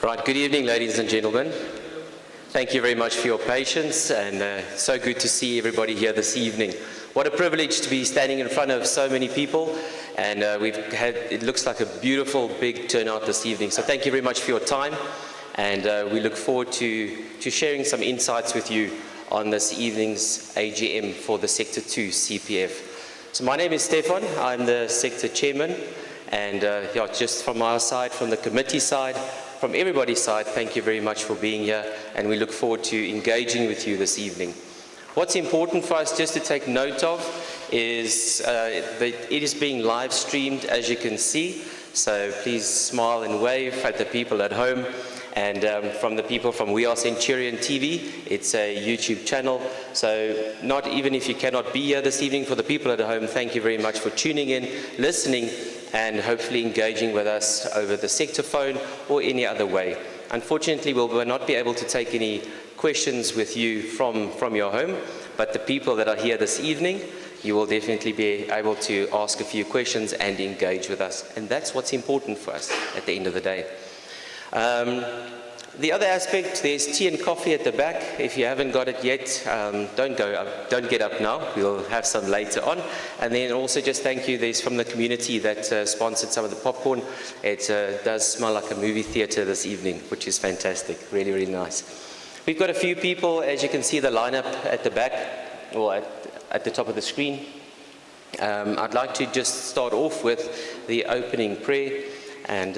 Right, good evening, ladies and gentlemen. Thank you very much for your patience, and so good to see everybody here this evening. What a privilege to be standing in front of so many people, and it looks like a beautiful big turnout this evening. So thank you very much for your time, and we look forward to sharing some insights with you on this evening's AGM for the Sector 2 CPF. So my name is Stefan, I'm the Sector Chairman, and just from our side, from the committee side, from everybody's side, thank you very much for being here, and we look forward to engaging with you this evening. What's important for us just to take note of is that it is being live streamed, as you can see, so please smile and wave at the people at home, and from the people from We Are Centurion TV, it's a YouTube channel, so not even if you cannot be here this evening, for the people at home, thank you very much for tuning in, listening, and hopefully engaging with us over the sector phone or any other way. Unfortunately, we will not be able to take any questions with you from your home, but the people that are here this evening, you will definitely be able to ask a few questions and engage with us. And that's what's important for us at the end of the day. The other aspect, there's tea and coffee at the back. If you haven't got it yet, don't get up now. We'll have some later on. And then also just thank you, there's from the community that sponsored some of the popcorn. It does smell like a movie theatre this evening, which is fantastic, really, really nice. We've got a few people, as you can see the lineup at the back, or at the top of the screen. I'd like to just start off with the opening prayer, and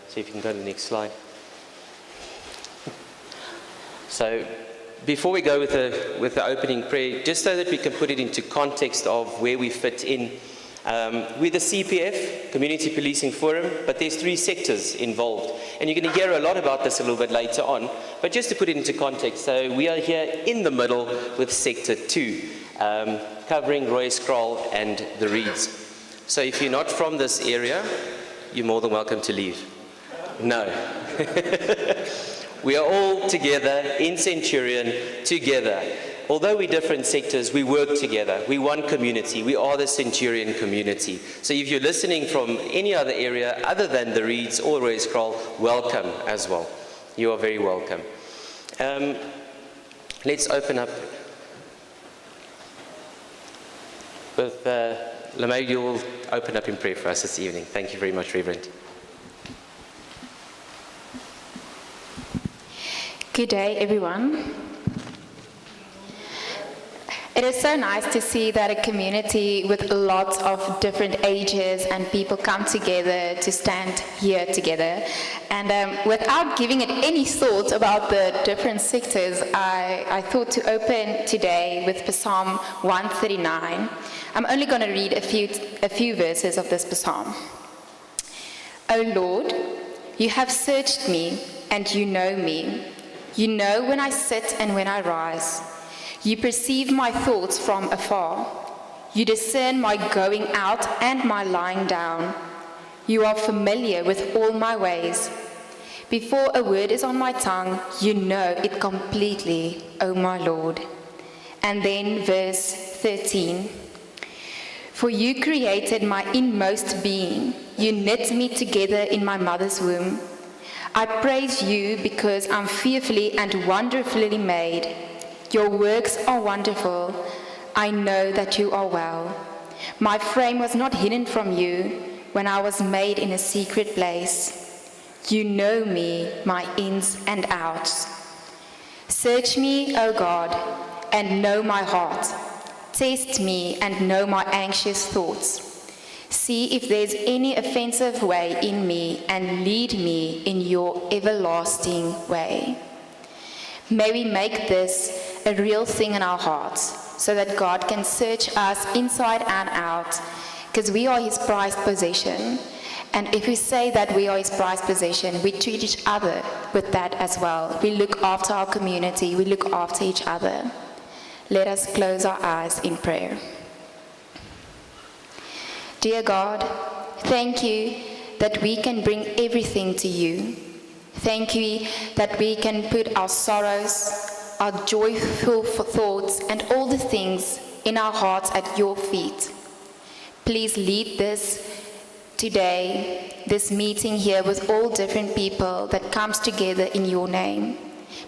see if you can go to the next slide. So before we go with the opening prayer, just so that we can put it into context of where we fit in, we're the CPF, Community Policing Forum, but there's 3 sectors involved. And you're going to hear a lot about this a little bit later on, but just to put it into context, so we are here in the middle with Sector 2, covering Rooihuiskraal and the Reeds. So if you're not from this area, you're more than welcome to leave. No. We are all together in Centurion, together. Although we're different sectors, we work together. We're one community. We are the Centurion community. So if you're listening from any other area other than the Reeds or Rooihuiskraal, welcome as well. You are very welcome. Let's open up with Lamay. You will open up in prayer for us this evening. Thank you very much, Reverend. Good day, everyone. It is so nice to see that a community with lots of different ages and people come together to stand here together. And without giving it any thought about the different sectors, I thought to open today with Psalm 139. I'm only going to read a few verses of this psalm. O Lord, you have searched me and you know me. You know when I sit and when I rise. You perceive my thoughts from afar. You discern my going out and my lying down. You are familiar with all my ways. Before a word is on my tongue, you know it completely, O my Lord. And then verse 13. For you created my inmost being. You knit me together in my mother's womb. I praise you because I'm fearfully and wonderfully made. Your works are wonderful. I know that you are well. My frame was not hidden from you when I was made in a secret place. You know me, my ins and outs. Search me, O God, and know my heart. Test me and know my anxious thoughts. See if there's any offensive way in me and lead me in your everlasting way. May we make this a real thing in our hearts so that God can search us inside and out, because we are his prized possession. And if we say that we are his prized possession, we treat each other with that as well. We look after our community, we look after each other. Let us close our eyes in prayer. Dear God, thank you that we can bring everything to you. Thank you that we can put our sorrows, our joyful thoughts, and all the things in our hearts at your feet. Please lead this today, this meeting here with all different people that comes together in your name.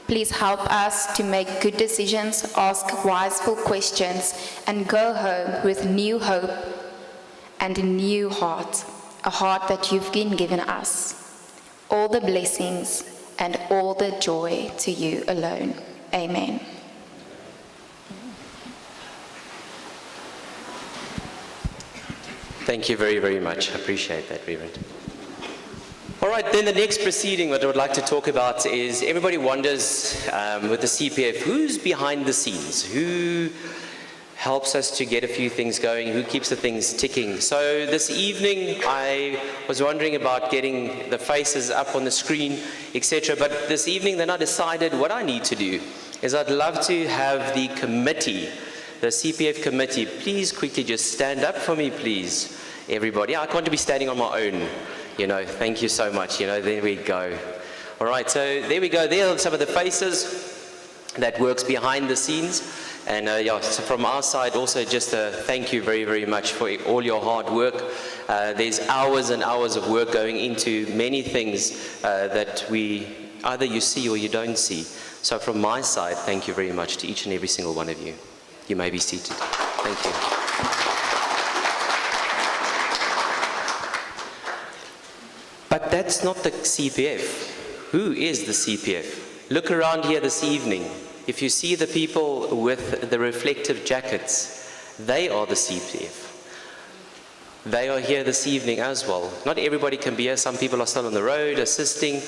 Please help us to make good decisions, ask wiseful questions, and go home with new hope and a new heart, a heart that you've been given us. All the blessings and all the joy to you alone. Amen. Thank you very, very much. I appreciate that, Reverend. All right, then the next proceeding that I would like to talk about is everybody wonders with the CPF, who's behind the scenes? Who helps us to get a few things going? Who keeps the things ticking? So this evening, I was wondering about getting the faces up on the screen, etc. But this evening, then I decided what I need to do is I'd love to have the committee, the CPF committee, please quickly just stand up for me, please, everybody. I can't be standing on my own, you know, thank you so much, you know, there we go. All right, so there we go, there are some of the faces that works behind the scenes. And yeah, so from our side also just thank you very, very much for all your hard work. There's hours and hours of work going into many things that either you see or you don't see. So from my side, thank you very much to each and every single one of you. You may be seated. Thank you. But that's not the CPF. Who is the CPF? Look around here this evening. If you see the people with the reflective jackets, they are the CPF. They are here this evening as well. Not everybody can be here. Some people are still on the road assisting.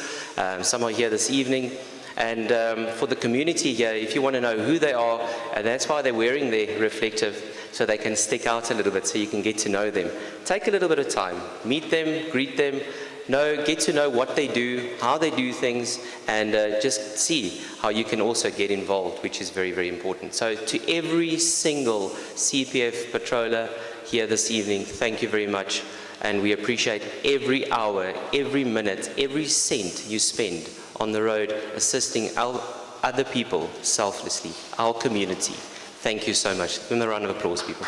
Some are here this evening. And for the community here, if you want to know who they are, and that's why they're wearing their reflective, so they can stick out a little bit, so you can get to know them. Take a little bit of time. Meet them, greet them, get to know what they do, how they do things, and just see how you can also get involved, which is very, very important. So to every single CPF patroller here this evening, thank you very much. And we appreciate every hour, every minute, every cent you spend on the road assisting other people selflessly, our community. Thank you so much. Give them a round of applause, people.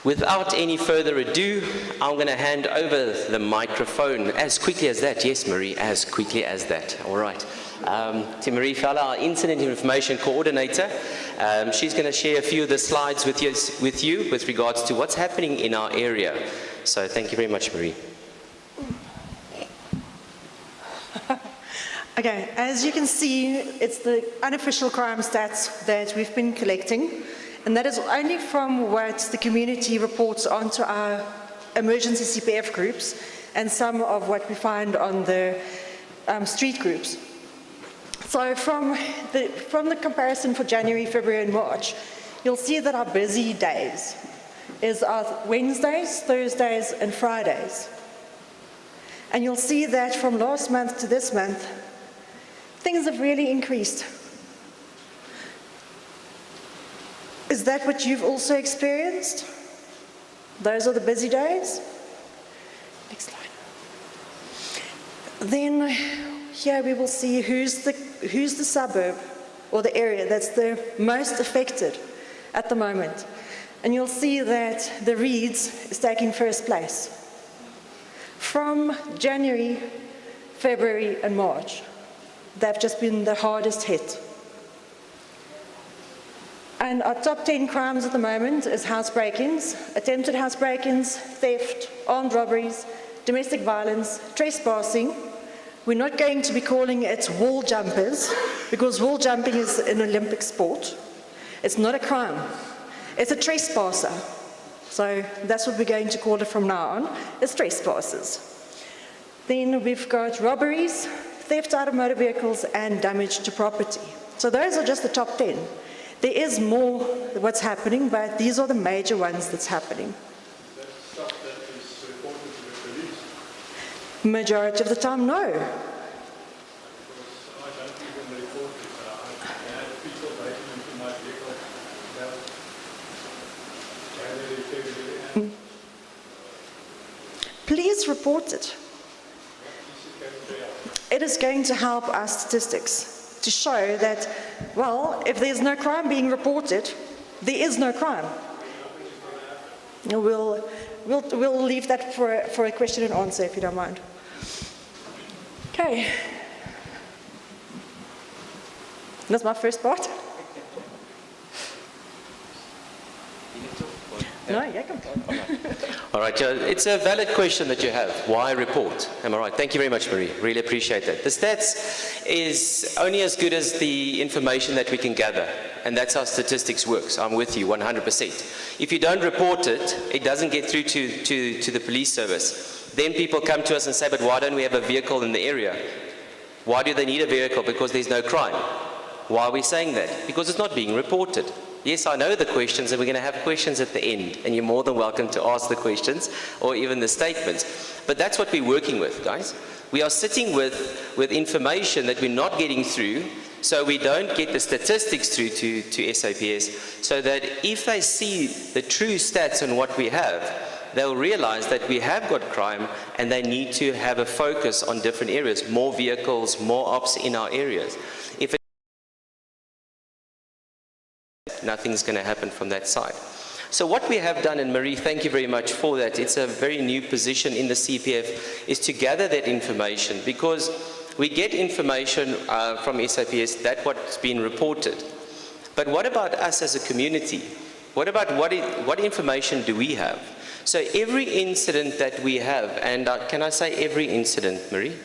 Without any further ado, I'm going to hand over the microphone as quickly as that. Yes, Marie, as quickly as that. All right. To Marie Fowler, our Incident Information Coordinator. She's going to share a few of the slides with you with regards to what's happening in our area. So thank you very much, Marie. Okay, as you can see, it's the unofficial crime stats that we've been collecting, and that is only from what the community reports onto our emergency CPF groups and some of what we find on the street groups. So from the comparison for January, February and March, you'll see that our busy days is our Wednesdays, Thursdays and Fridays. And you'll see that from last month to this month, things have really increased. Is that what you've also experienced? Those are the busy days? Next slide. Then here we will see who's the suburb or the area that's the most affected at the moment. And you'll see that the Reeds is taking first place. From January, February and March, they've just been the hardest hit. And our top 10 crimes at the moment is house break-ins, attempted house break-ins, theft, armed robberies, domestic violence, trespassing. We're not going to be calling it wall jumpers, because wall jumping is an Olympic sport. It's not a crime. It's a trespasser. So that's what we're going to call it from now on, is trespassers. Then we've got robberies, theft out of motor vehicles, and damage to property. So those are just the top 10. There is more what's happening, but these are the major ones that's happening. That's stuff that is reported to the police? Majority of the time, no. Because I don't even report it. I had people breaking into my vehicle. January, February, and Please report it. It is going to help our statistics to show that, well, if there's no crime being reported, There is no crime. We'll leave that for a question and answer, if you don't mind. Okay. That's my first part. No, yeah, come on. All right, Joe, it's a valid question that you have. Why report? Am I right? Thank you very much, Marie. Really appreciate that. The stats is only as good as the information that we can gather, and that's how statistics works. I'm with you 100%. If you don't report it, it doesn't get through to the police service. Then people come to us and say, but why don't we have a vehicle in the area? Why do they need a vehicle? Because there's no crime. Why are we saying that? Because it's not being reported. Yes, I know the questions, and we're going to have questions at the end, and you're more than welcome to ask the questions or even the statements. But that's what we're working with, guys. We are sitting with information that we're not getting through, so we don't get the statistics through to SAPS, so that if they see the true stats on what we have, they'll realize that we have got crime, and they need to have a focus on different areas, more vehicles, more ops in our areas. If nothing's going to happen from that side. So what we have done, and Marie, thank you very much for that, it's a very new position in the CPF, is to gather that information, because we get information from SAPS, that's what's been reported. But what about us as a community? What about what information do we have? So every incident that we have, and can I say every incident, Marie?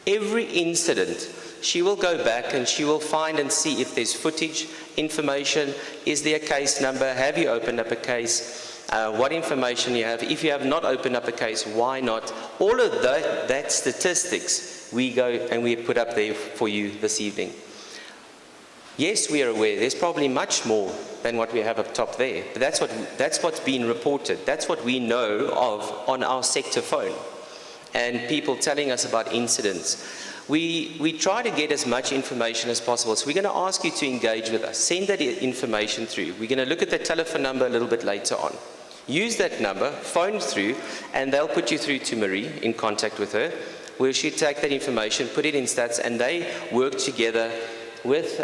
Every incident, she will go back and she will find and see if there's footage, information, is there a case number, have you opened up a case, what information you have, if you have not opened up a case, why not? All of that statistics, we go and we put up there for you this evening. Yes, we are aware, there's probably much more than what we have up top there, but that's what's been reported, that's what we know of on our sector phone, and people telling us about incidents. We try to get as much information as possible, so we're going to ask you to engage with us. Send that information through. We're going to look at that telephone number a little bit later on. Use that number, phone through, and they'll put you through to Marie, in contact with her, where she'll take that information, put it in stats, and they work together with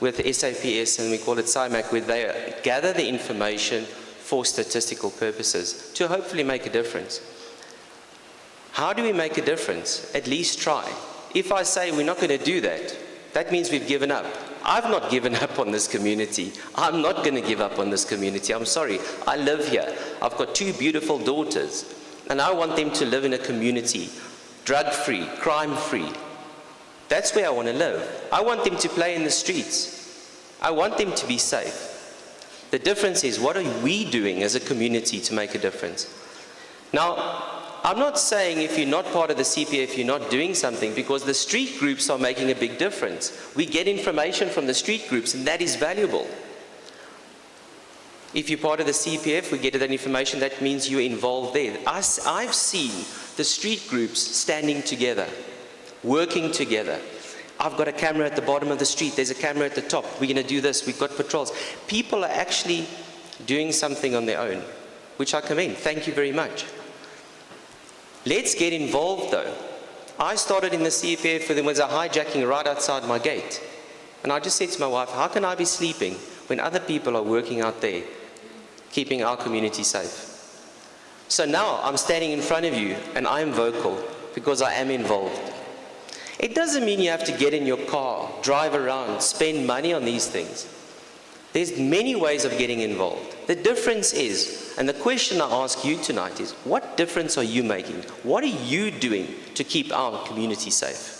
SAPS, and we call it CIMAC, where they gather the information for statistical purposes to hopefully make a difference. How do we make a difference? At least try. If I say we're not going to do that, that means we've given up. I've not given up on this community. I'm not going to give up on this community. I'm sorry. I live here. I've got 2 beautiful daughters, and I want them to live in a community, drug-free, crime-free. That's where I want to live. I want them to play in the streets. I want them to be safe. The difference is, what are we doing as a community to make a difference? Now, I'm not saying if you're not part of the CPF, you're not doing something, because the street groups are making a big difference. We get information from the street groups, and that is valuable. If you're part of the CPF, we get that information, that means you're involved there. I've seen the street groups standing together, working together. I've got a camera at the bottom of the street, there's a camera at the top, we're going to do this, we've got patrols. People are actually doing something on their own, which I commend. Thank you very much. Let's get involved though. I started in the CPF when there was a hijacking right outside my gate. And I just said to my wife, how can I be sleeping when other people are working out there, keeping our community safe? So now I'm standing in front of you and I'm vocal because I am involved. It doesn't mean you have to get in your car, drive around, spend money on these things. There's many ways of getting involved. The difference is, and the question I ask you tonight is, what difference are you making? What are you doing to keep our community safe?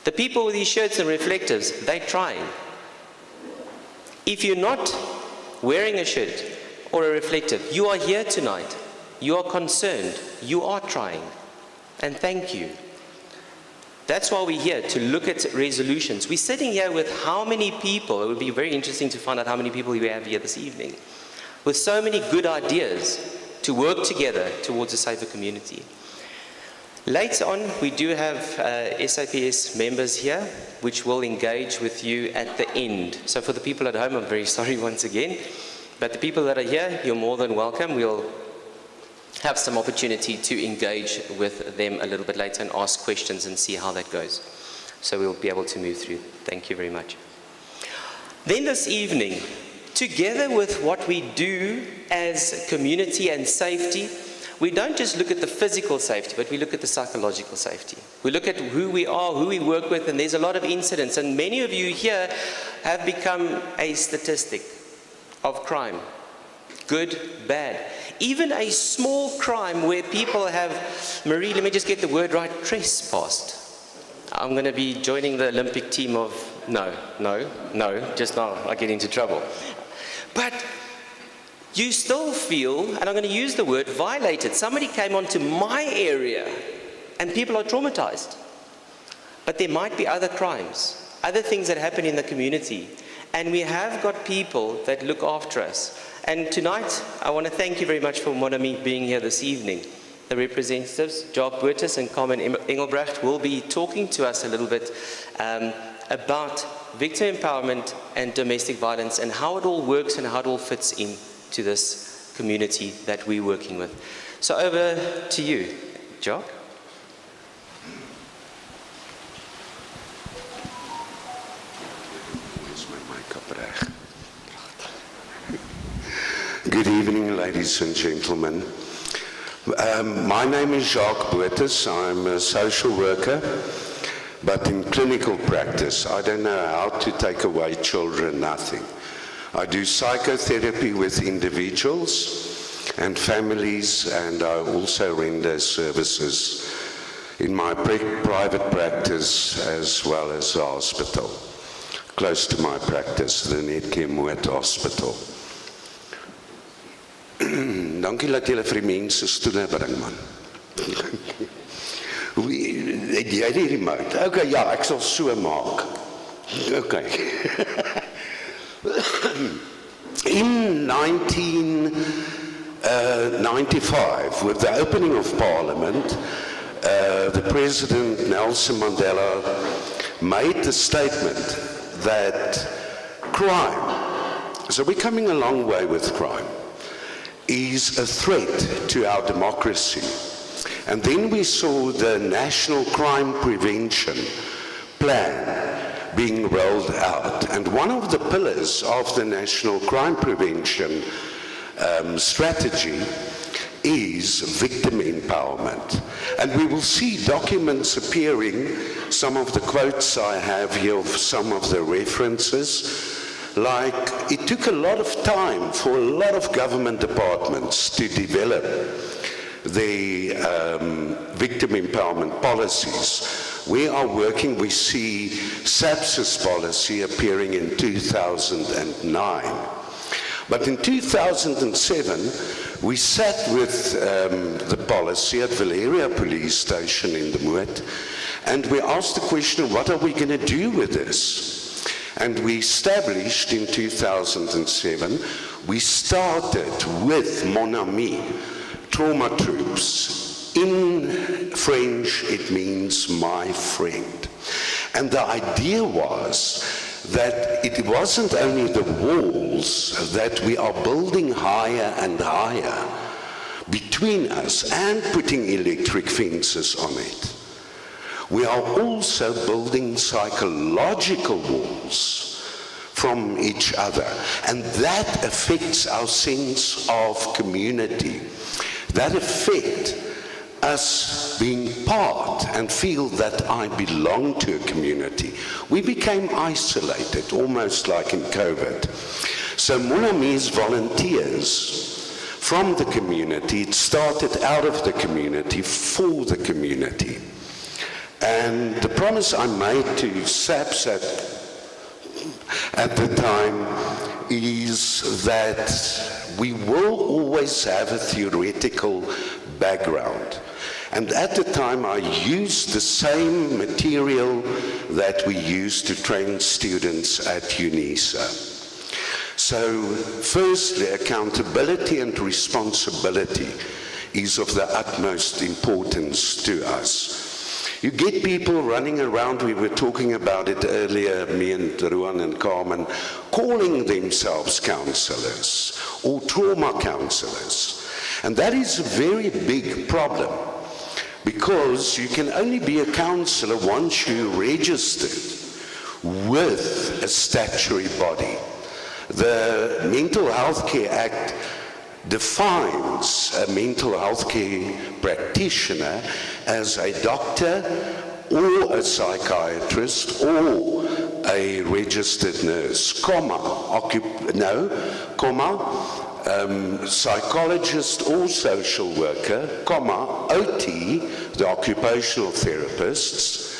The people with these shirts and reflectors, they're trying. If you're not wearing a shirt or a reflective, you are here tonight. You are concerned. You are trying. And thank you. That's why we're here, to look at resolutions. We're sitting here with how many people? It would be very interesting to find out how many people we have here this evening, with so many good ideas to work together towards a safer community. Later on, we do have SAPS members here, which will engage with you at the end. So for the people at home, I'm very sorry once again, but the people that are here, you're more than welcome. We'll have some opportunity to engage with them a little bit later and ask questions and see how that goes. So we'll be able to move through. Thank you very much. Then this evening, together with what we do as community and safety, we don't just look at the physical safety, but we look at the psychological safety. We look at who we are, who we work with, and there's a lot of incidents. And many of you here have become a statistic of crime. Good, bad. Even a small crime where people have, Marie, let me just get the word right, trespassed. I'm going to be joining the Olympic team of, no, just now I get into trouble. But you still feel, and I'm going to use the word violated. Somebody came onto my area and people are traumatized. But there might be other crimes, other things that happen in the community. And we have got people that look after us. And tonight, I want to thank you very much for Monami being here this evening. The representatives, Jacques Boertes and Carmen Engelbrecht, will be talking to us a little bit about victim empowerment and domestic violence and how it all works and how it all fits into this community that we're working with. So over to you, Jacques. Good evening, ladies and gentlemen. My name is Jacques Boertes. I'm a social worker, but in clinical practice. I don't know how to take away children, nothing. I do psychotherapy with individuals and families, and I also render services in my private practice as well as the hospital. Close to my practice, the Netcare Hospital. Dankie dat julle vir die mense stoele bring, man. Het jy die remote? Okay, ja, ek sal so maak. Okay. In 1995, with the opening of Parliament, the President Nelson Mandela made the statement that crime, so we're coming a long way with crime, is a threat to our democracy. And then we saw the National Crime Prevention Plan being rolled out. And one of the pillars of the National Crime Prevention strategy is victim empowerment. And we will see documents appearing, some of the quotes I have here of some of the references. Like, it took a lot of time for a lot of government departments to develop the victim empowerment policies. We are working, we see SAPS's policy appearing in 2009. But in 2007, we sat with the policy at Valeria Police Station in the Moed, and we asked the question, what are we going to do with this? And we established in 2007, we started with Mon Ami, trauma troops. In French, it means my friend. And the idea was that it wasn't only the walls that we are building higher and higher between us and putting electric fences on it. We are also building psychological walls from each other, and that affects our sense of community. That affects us being part and feel that I belong to a community. We became isolated, almost like in COVID. So Mon Ami's volunteers from the community, it started out of the community for the community. And the promise I made to SAPS at the time is that we will always have a theoretical background. And at the time I used the same material that we used to train students at UNISA. So firstly, accountability and responsibility is of the utmost importance to us. You get people running around, we were talking about it earlier, me and Ruan and Carmen, calling themselves counselors or trauma counselors. And that is a very big problem, because you can only be a counselor once you're registered with a statutory body. The Mental Health Care Act defines a mental health care practitioner as a doctor or a psychiatrist or a registered nurse, psychologist or social worker, OT, the occupational therapists.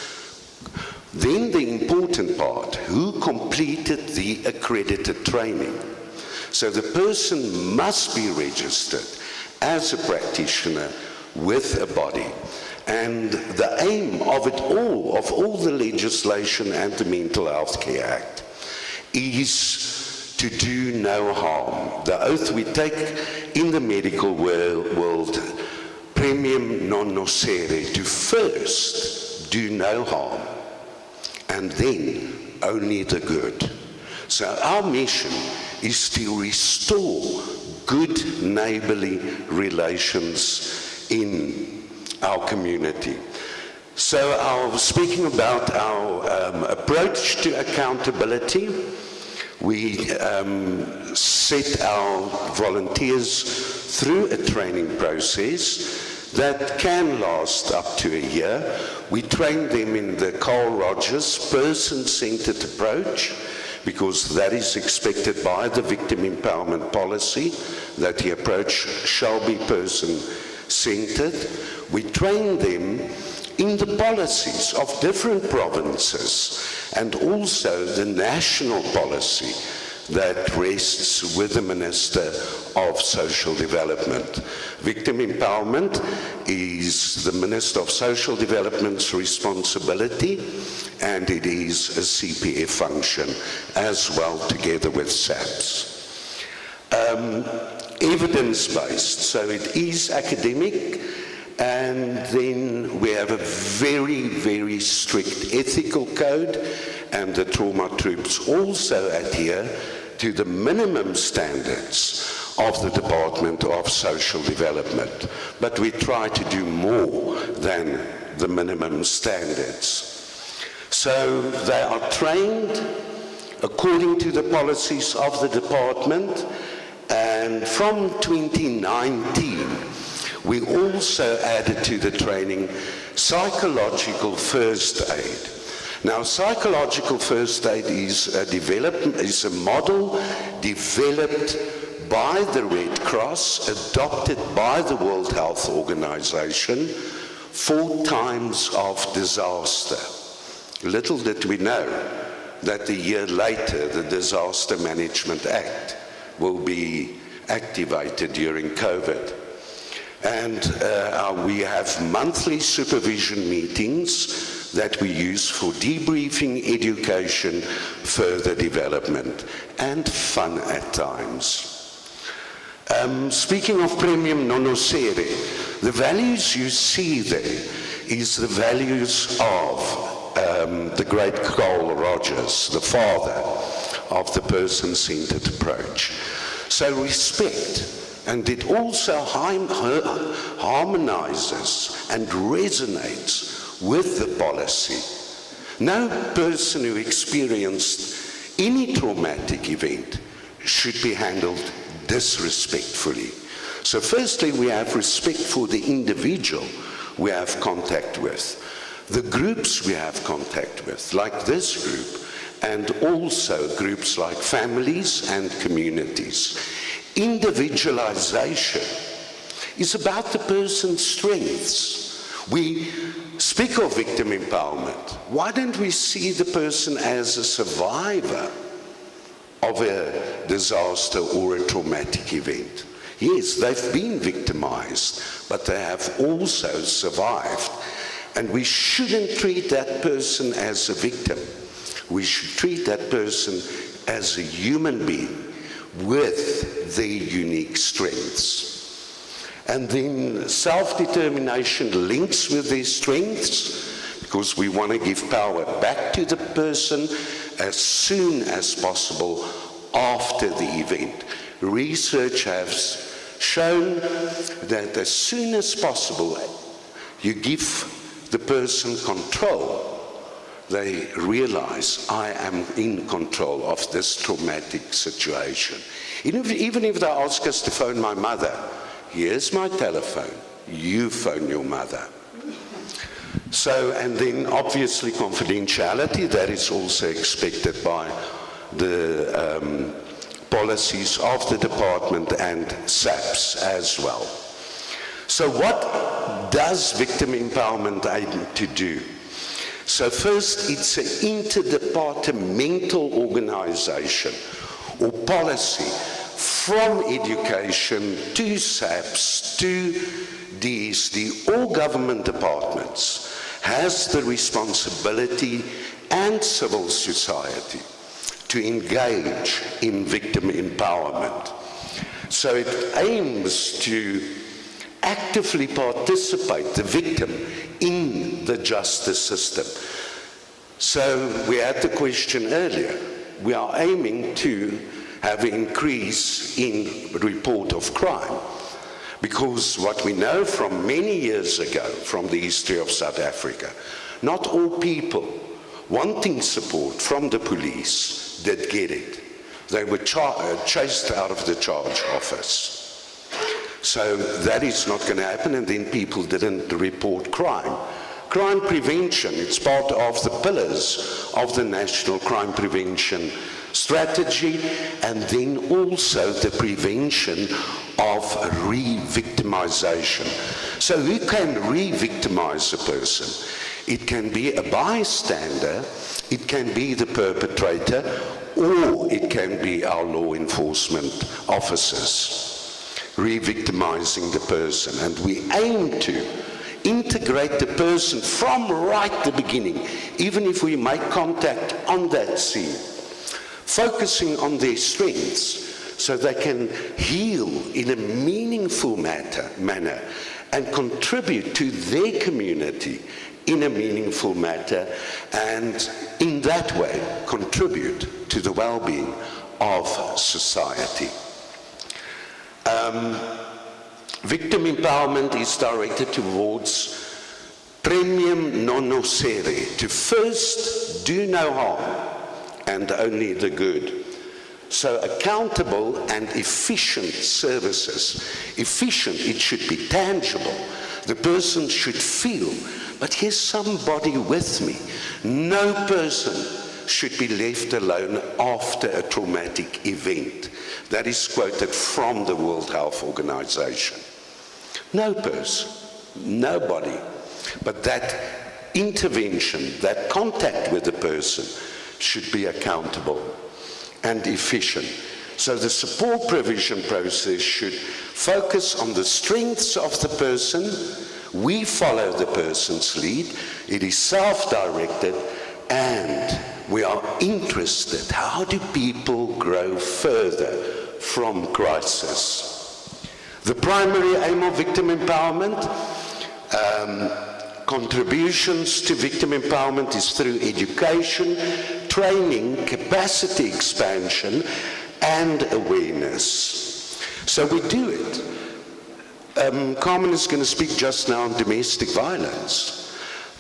Then the important part, who completed the accredited training. So the person must be registered as a practitioner with a body. And the aim of it all, of all the legislation and the Mental Health Care Act, is to do no harm. The oath we take in the medical world, premium non nocere, to first do no harm, and then only the good. So our mission is to restore good neighborly relations in our community. So speaking about our approach to accountability, we set our volunteers through a training process that can last up to a year. We train them in the Carl Rogers person-centered approach, because that is expected by the victim empowerment policy, that the approach shall be person-centered. We train them in the policies of different provinces and also the national policy that rests with the Minister of Social Development. Victim empowerment is the Minister of Social Development's responsibility, and it is a CPF function as well, together with SAPS. Evidence-based, so it is academic, and then we have a very, very strict ethical code, and the trauma troops also adhere to the minimum standards of the Department of Social Development. But we try to do more than the minimum standards. So they are trained according to the policies of the department, and from 2019, we also added to the training psychological first aid. Now, psychological first aid is a model developed by the Red Cross, adopted by the World Health Organization for times of disaster. Little did we know that a year later, the Disaster Management Act will be activated during COVID. And we have monthly supervision meetings that we use for debriefing, education, further development, and fun at times. Speaking of premium non nocere, the values you see there is the values of the great Carl Rogers, the father of the person-centered approach. So respect. And it also harmonizes and resonates with the policy. No person who experienced any traumatic event should be handled disrespectfully. So firstly, we have respect for the individual we have contact with, the groups we have contact with, like this group, and also groups like families and communities. Individualization is about the person's strengths. We speak of victim empowerment. Why don't we see the person as a survivor of a disaster or a traumatic event? Yes, they've been victimized, but they have also survived. And we shouldn't treat that person as a victim. We should treat that person as a human being with their unique strengths. And then self-determination links with their strengths, because we want to give power back to the person as soon as possible after the event. Research has shown that as soon as possible you give the person control, they realize I am in control of this traumatic situation. Even if they ask us to phone my mother, here's my telephone, you phone your mother. So, and then obviously confidentiality, that is also expected by the policies of the department and SAPS as well. So what does victim empowerment aim to do? So first, it's an interdepartmental organization or policy from education to SAPS to DSD, all government departments has the responsibility and civil society to engage in victim empowerment. So it aims to actively participate, the victim, in the justice system. So we had the question earlier. We are aiming to have an increase in report of crime, because what we know from many years ago, from the history of South Africa, not all people wanting support from the police did get it. They were chased out of the charge office. So that is not going to happen, and then people didn't report crime. Crime prevention, it's part of the pillars of the National Crime Prevention Strategy, and then also the prevention of re-victimization. So who can re-victimize a person? It can be a bystander, it can be the perpetrator, or it can be our law enforcement officers re-victimizing the person. And we aim to integrate the person from right at the beginning, even if we make contact on that scene, focusing on their strengths so they can heal in a meaningful manner and contribute to their community in a meaningful manner, and in that way contribute to the well-being of society. Victim empowerment is directed towards premium non nocere, to first do no harm and only the good. So accountable and efficient services. Efficient, it should be tangible. The person should feel, but here's somebody with me. No person should be left alone after a traumatic event. That is quoted from the World Health Organization. No person, nobody. But that intervention, that contact with the person should be accountable and efficient. So the support provision process should focus on the strengths of the person. We follow the person's lead. It is self-directed, and we are interested. How do people grow further from crisis? The primary aim of victim empowerment, contributions to victim empowerment is through education, training, capacity expansion, and awareness. So we do it. Carmen is going to speak just now on domestic violence,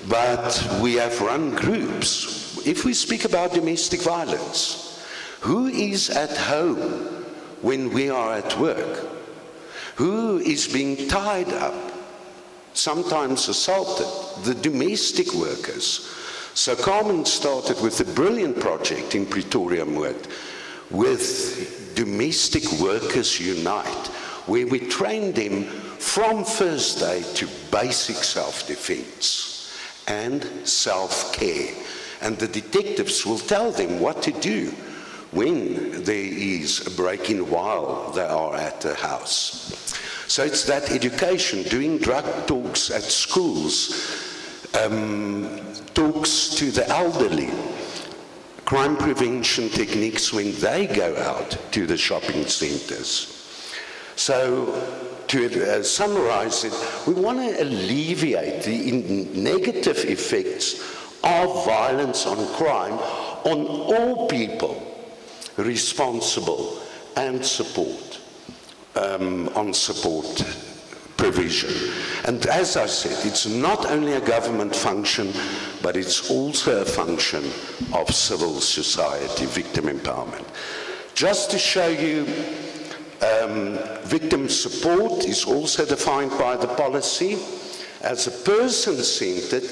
but we have run groups. If we speak about domestic violence, who is at home when we are at work? Who is being tied up, sometimes assaulted? The domestic workers. So Carmen started with a brilliant project in Pretoria with Domestic Workers Unite, where we trained them from first aid to basic self-defense and self-care. And the detectives will tell them what to do when there is a break-in while they are at the house. So it's that education, doing drug talks at schools, talks to the elderly, crime prevention techniques when they go out to the shopping centers. So to summarize it, we want to alleviate the negative effects of violence on crime on all people responsible and support, on support provision. And as I said, it's not only a government function, but it's also a function of civil society, victim empowerment. Just to show you, victim support is also defined by the policy as a person-centered,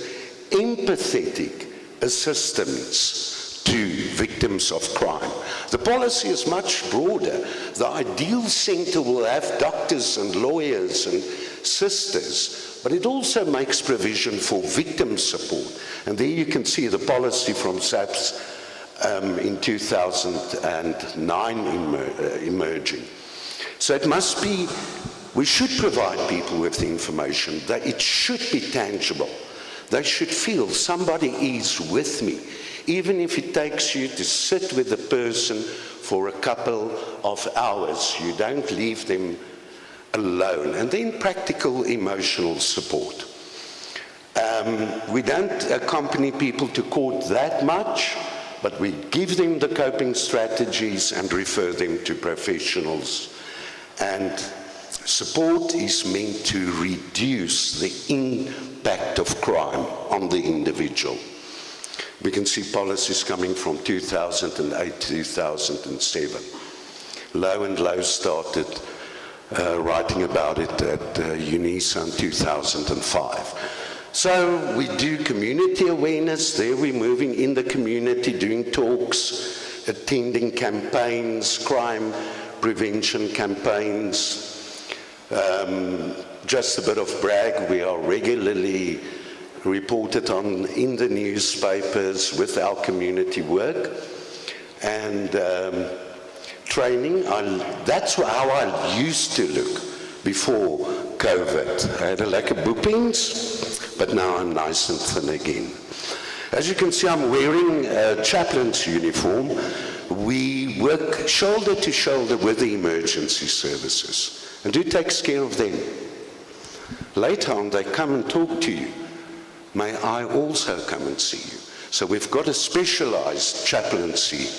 empathetic assistance to victims of crime. The policy is much broader. The ideal centre will have doctors and lawyers and sisters, but it also makes provision for victim support. And there you can see the policy from SAPS in 2009 emerging. So it must be, we should provide people with the information, that it should be tangible. They should feel somebody is with me, even if it takes you to sit with the person for a couple of hours. You don't leave them alone. And then practical emotional support. We don't accompany people to court that much, but we give them the coping strategies and refer them to professionals. And support is meant to reduce the impact of crime on the individual. We can see policies coming from 2008, 2007. Low and Low started writing about it at UNISA in 2005. So we do community awareness. There we're moving in the community, doing talks, attending campaigns, crime prevention campaigns. Just a bit of brag, we are regularly reported on in the newspapers with our community work. And training, that's how I used to look before COVID. I had a lack of boopings, but now I'm nice and thin again. As you can see, I'm wearing a chaplain's uniform. We work shoulder to shoulder with the emergency services, and who takes care of them? Later on, they come and talk to you. May I also come and see you? So we've got a specialized chaplaincy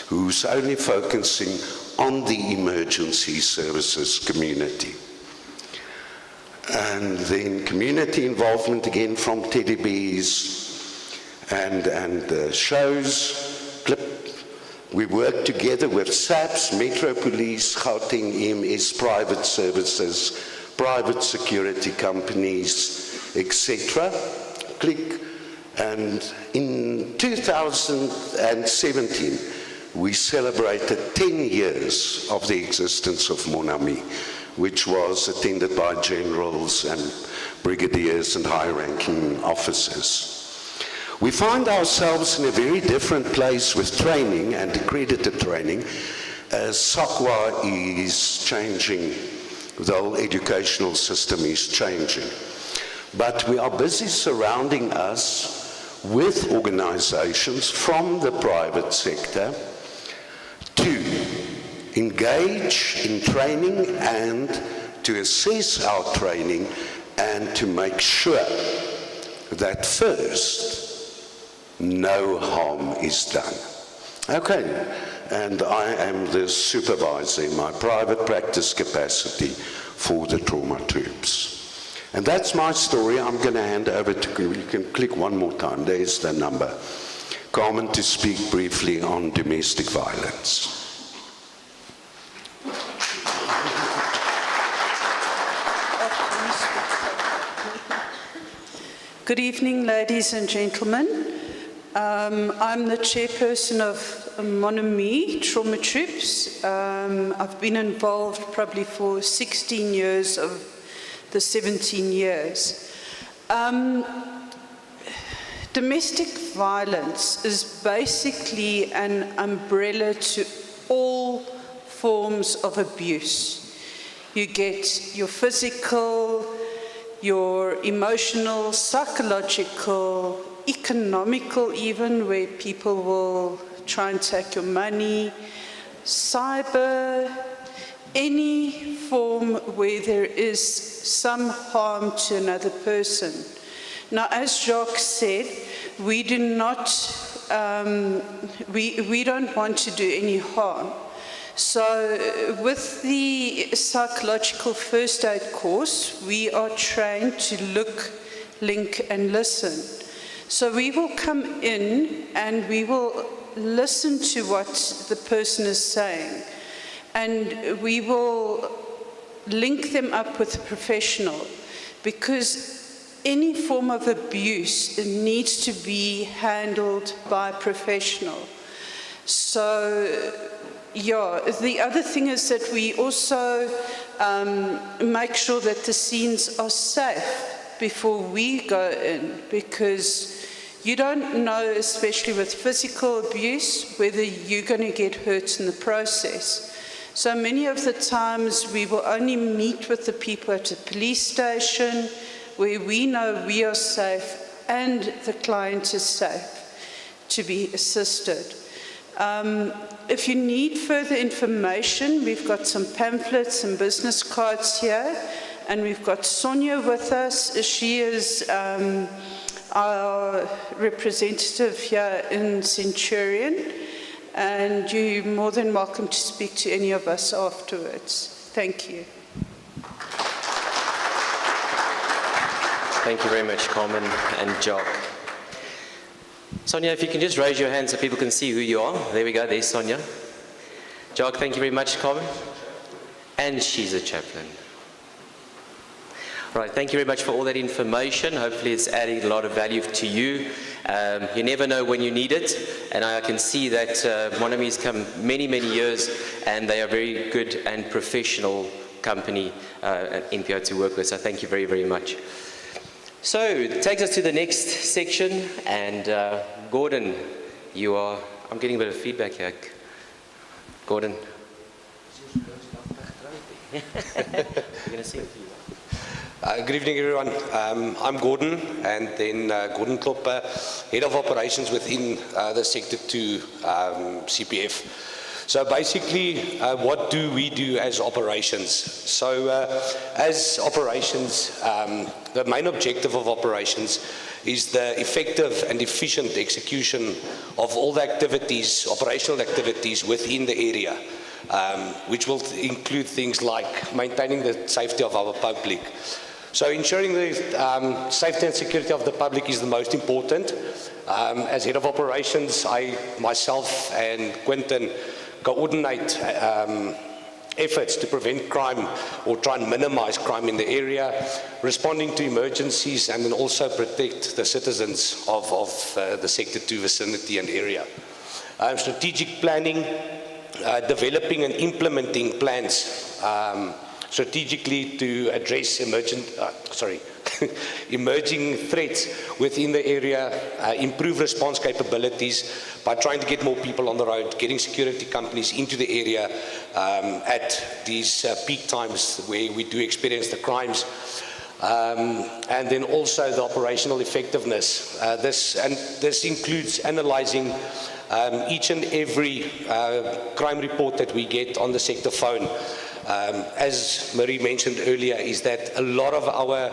who's only focusing on the emergency services community. And then community involvement again from teddy bears and shows. We work together with SAPS, Metro Police, Gauteng EMS, private services, private security companies, etc. Click. And in 2017, we celebrated 10 years of the existence of Monami, which was attended by generals and brigadiers and high-ranking officers. We find ourselves in a very different place with training and accredited training, as SACWA is changing, the whole educational system is changing. But we are busy surrounding us with organizations from the private sector to engage in training and to assess our training and to make sure that first, no harm is done. Okay, and I am the supervisor in my private practice capacity for the trauma troops. And that's my story. I'm going to hand over to, you can click one more time, there's the number. Carmen to speak briefly on domestic violence. Good evening, ladies and gentlemen. I'm the chairperson of Monami Trauma Troops. I've been involved probably for 16 years of the 17 years. Domestic violence is basically an umbrella to all forms of abuse. You get your physical, your emotional, psychological, economical even, where people will try and take your money, cyber, any form where there is some harm to another person. Now, as Jacques said, we do not, we don't want to do any harm. So with the psychological first aid course, we are trained to look, link and listen. So we will come in and we will listen to what the person is saying, and we will link them up with a professional, because any form of abuse needs to be handled by a professional. So, yeah, the other thing is that we also make sure that the scenes are safe before we go in, because you don't know, especially with physical abuse, whether you're going to get hurt in the process. So many of the times we will only meet with the people at the police station where we know we are safe and the client is safe to be assisted. If you need further information, we've got some pamphlets and business cards here, and we've got Sonia with us. She is our representative here in Centurion, and you're more than welcome to speak to any of us afterwards. Thank you. Thank you very much, Carmen and Jock. Sonia, if you can just raise your hand so people can see who you are. There we go, there's Sonia. Jock, thank you very much, Carmen. And she's a chaplain. Right, thank you very much for all that information. Hopefully it's adding a lot of value to you. You never know when you need it, and I can see that Monami's come many, many years, and they are very good and professional company, NPO to work with, so thank you very, very much. So, it takes us to the next section, and Gordon, you are, I'm getting a bit of feedback here. Gordon. We're going to see it for you. Good evening, everyone. I'm Gordon, and then Gordon Klopper, Head of Operations within the Sector 2 CPF. So basically, what do we do as operations? So as operations, the main objective of operations is the effective and efficient execution of all the activities, operational activities within the area, which will include things like maintaining the safety of our public. So ensuring the safety and security of the public is the most important. As Head of Operations, I, myself and Quentin coordinate efforts to prevent crime or try and minimize crime in the area, responding to emergencies, and then also protect the citizens of the Sector 2 vicinity and area. Strategic planning, developing and implementing plans strategically to address emerging threats within the area, improve response capabilities by trying to get more people on the road, getting security companies into the area at these peak times where we do experience the crimes. And then also the operational effectiveness. This includes analyzing each and every crime report that we get on the sector phone. As Marie mentioned earlier, is that a lot of our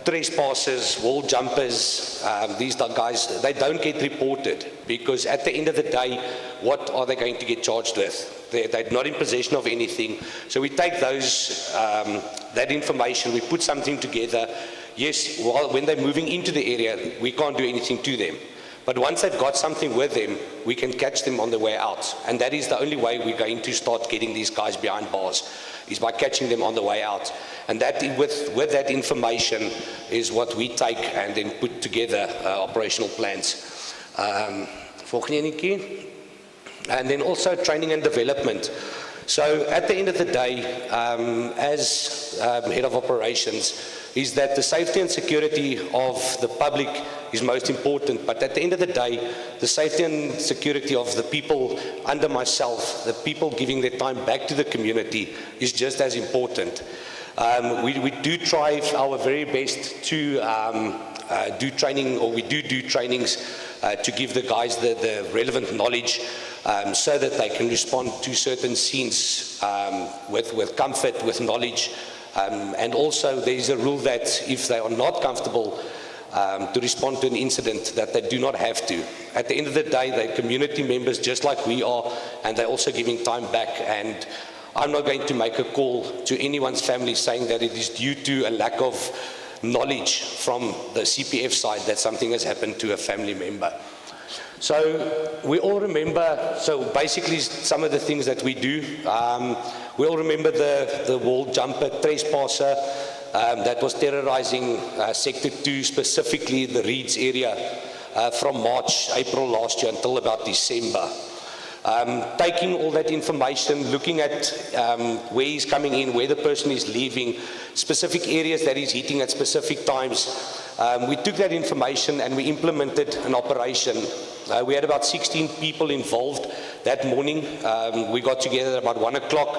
trespassers, wall jumpers, these guys, they don't get reported because at the end of the day, what are they going to get charged with? They're not in possession of anything. So we take those, that information, we put something together. Yes, when they're moving into the area, we can't do anything to them. But once they've got something with them, we can catch them on the way out. And that is the only way we're going to start getting these guys behind bars, is by catching them on the way out. And that, with that information is what we take and then put together operational plans. And then also training and development. So at the end of the day, as Head of Operations, is that the safety and security of the public is most important, but at the end of the day, the safety and security of the people under myself, the people giving their time back to the community, is just as important. We do try our very best to do training, or we do trainings to give the guys the relevant knowledge so that they can respond to certain scenes with comfort, with knowledge. And also there is a rule that if they are not comfortable to respond to an incident that they do not have to. At the end of the day, they're community members just like we are, and they're also giving time back. And I'm not going to make a call to anyone's family saying that it is due to a lack of knowledge from the CPF side that something has happened to a family member. So we all remember, so basically some of the things that we do, we all remember the wall jumper trespasser that was terrorizing Sector 2, specifically the Reeds area, from March, April last year until about December. Taking all that information, looking at where he's coming in, where the person is leaving, specific areas that he's hitting at specific times. We took that information and we implemented an operation. We had about 16 people involved that morning. We got together about 1 o'clock.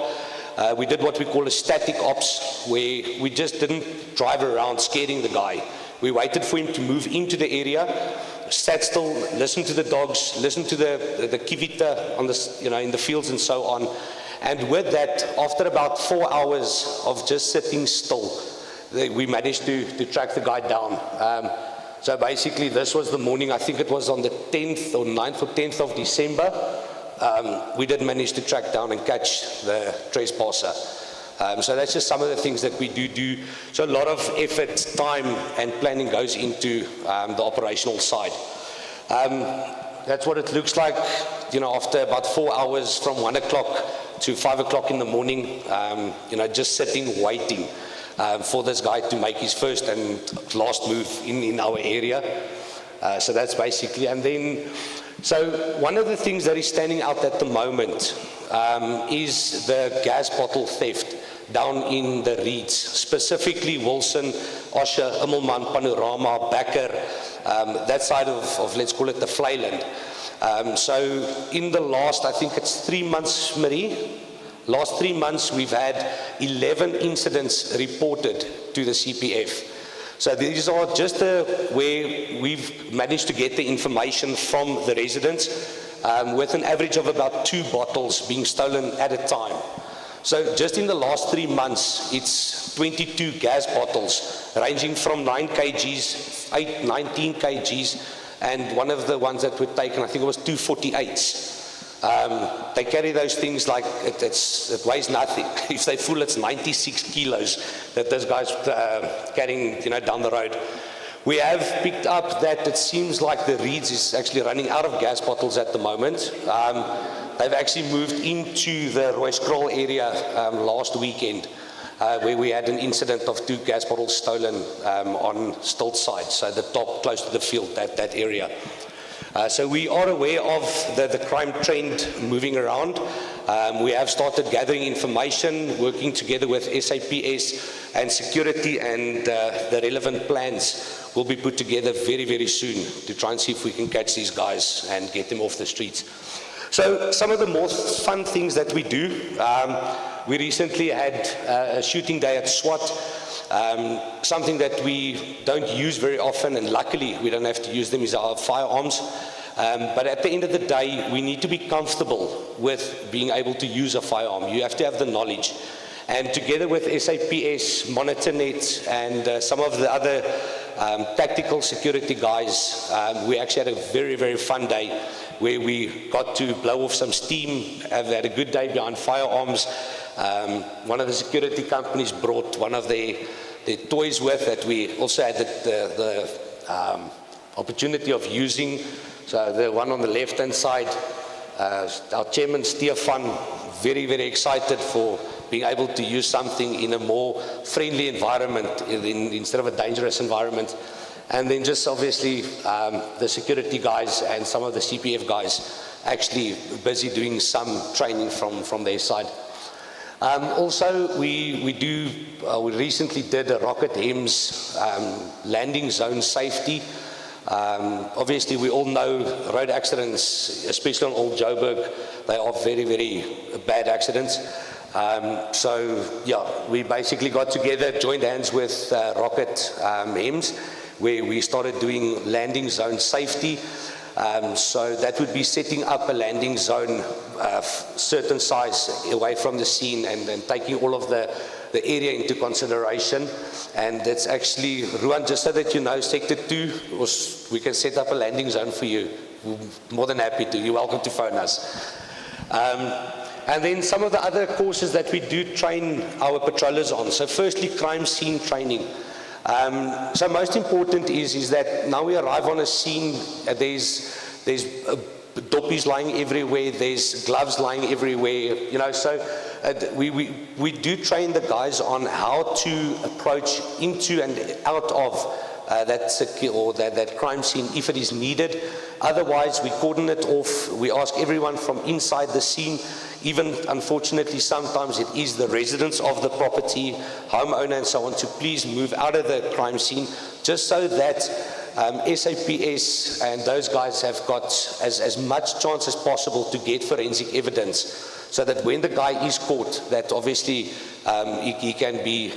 We did what we call a static ops, where we just didn't drive around scaring the guy. We waited for him to move into the area, sat still, listened to the dogs, listened to the kivita on the, in the fields and so on. And with that, after about 4 hours of just sitting still, we managed to track the guy down. So basically, this was the morning, I think it was on the 10th or 9th or 10th of December, we did manage to track down and catch the trespasser. So that's just some of the things that we do. So a lot of effort, time and planning goes into the operational side. That's what it looks like, after about 4 hours from 1 o'clock to 5 o'clock in the morning, just sitting, waiting for this guy to make his first and last move in our area. So that's basically, and then, so one of the things that is standing out at the moment is the gas bottle theft down in the Reeds, specifically Wilson, Osher, Immelman, Panorama, Becker, that side of let's call it the Flyland. So in the last, I think it's 3 months, Marie, last 3 months we've had 11 incidents reported to the CPF. So these are just where we've managed to get the information from the residents with an average of about 2 bottles being stolen at a time. So just in the last 3 months, it's 22 gas bottles ranging from 9 kgs, 8, 19 kgs, and one of the ones that were taken, I think it was 248s. They carry those things like it weighs nothing. If they full, it's 96 kilos that this guy's carrying, down the road. We have picked up that it seems like the Reeds is actually running out of gas bottles at the moment. They've actually moved into the Rooihuiskraal area last weekend, where we had an incident of 2 gas bottles stolen on Stiltside, so the top close to the field, that area. So we are aware of the crime trend moving around. We have started gathering information, working together with SAPS and security, and the relevant plans will be put together very, very soon to try and see if we can catch these guys and get them off the streets. So some of the more fun things that we do, we recently had a shooting day at SWAT, something that we don't use very often, and luckily we don't have to use them, is our firearms. But at the end of the day, we need to be comfortable with being able to use a firearm. You have to have the knowledge. And together with SAPS, MonitorNet, and some of the other tactical security guys, we actually had a very, very fun day where we got to blow off some steam, have had a good day behind firearms. One of the security companies brought one of their toys with that we also had the opportunity of using. So the one on the left-hand side, our chairman Stefan, very, very excited for being able to use something in a more friendly environment instead of a dangerous environment. And then just obviously the security guys and some of the CPF guys actually busy doing some training from their side. Also, we recently did a Rocket Hems landing zone safety. Obviously, we all know road accidents, especially on Old Joburg, they are very, very bad accidents. So, yeah, we basically got together, joined hands with Rocket Hems, where we started doing landing zone safety. So that would be setting up a landing zone certain size away from the scene, and then taking all of the the area into consideration. And that's actually, Ruan, just so that you know, Sector 2, we can set up a landing zone for you. We're more than happy to. You're welcome to phone us. And then some of the other courses that we do train our patrollers on. So firstly, crime scene training. So most important is that now we arrive on a scene, there's doppies lying everywhere, there's gloves lying everywhere, you know, so we do train the guys on how to approach into and out of that crime scene if it is needed. Otherwise, we cordon it off. We ask everyone from inside the scene, even unfortunately sometimes it is the residents of the property, homeowner and so on, to please move out of the crime scene, just so that SAPS and those guys have got as much chance as possible to get forensic evidence, so that when the guy is caught, that obviously he can be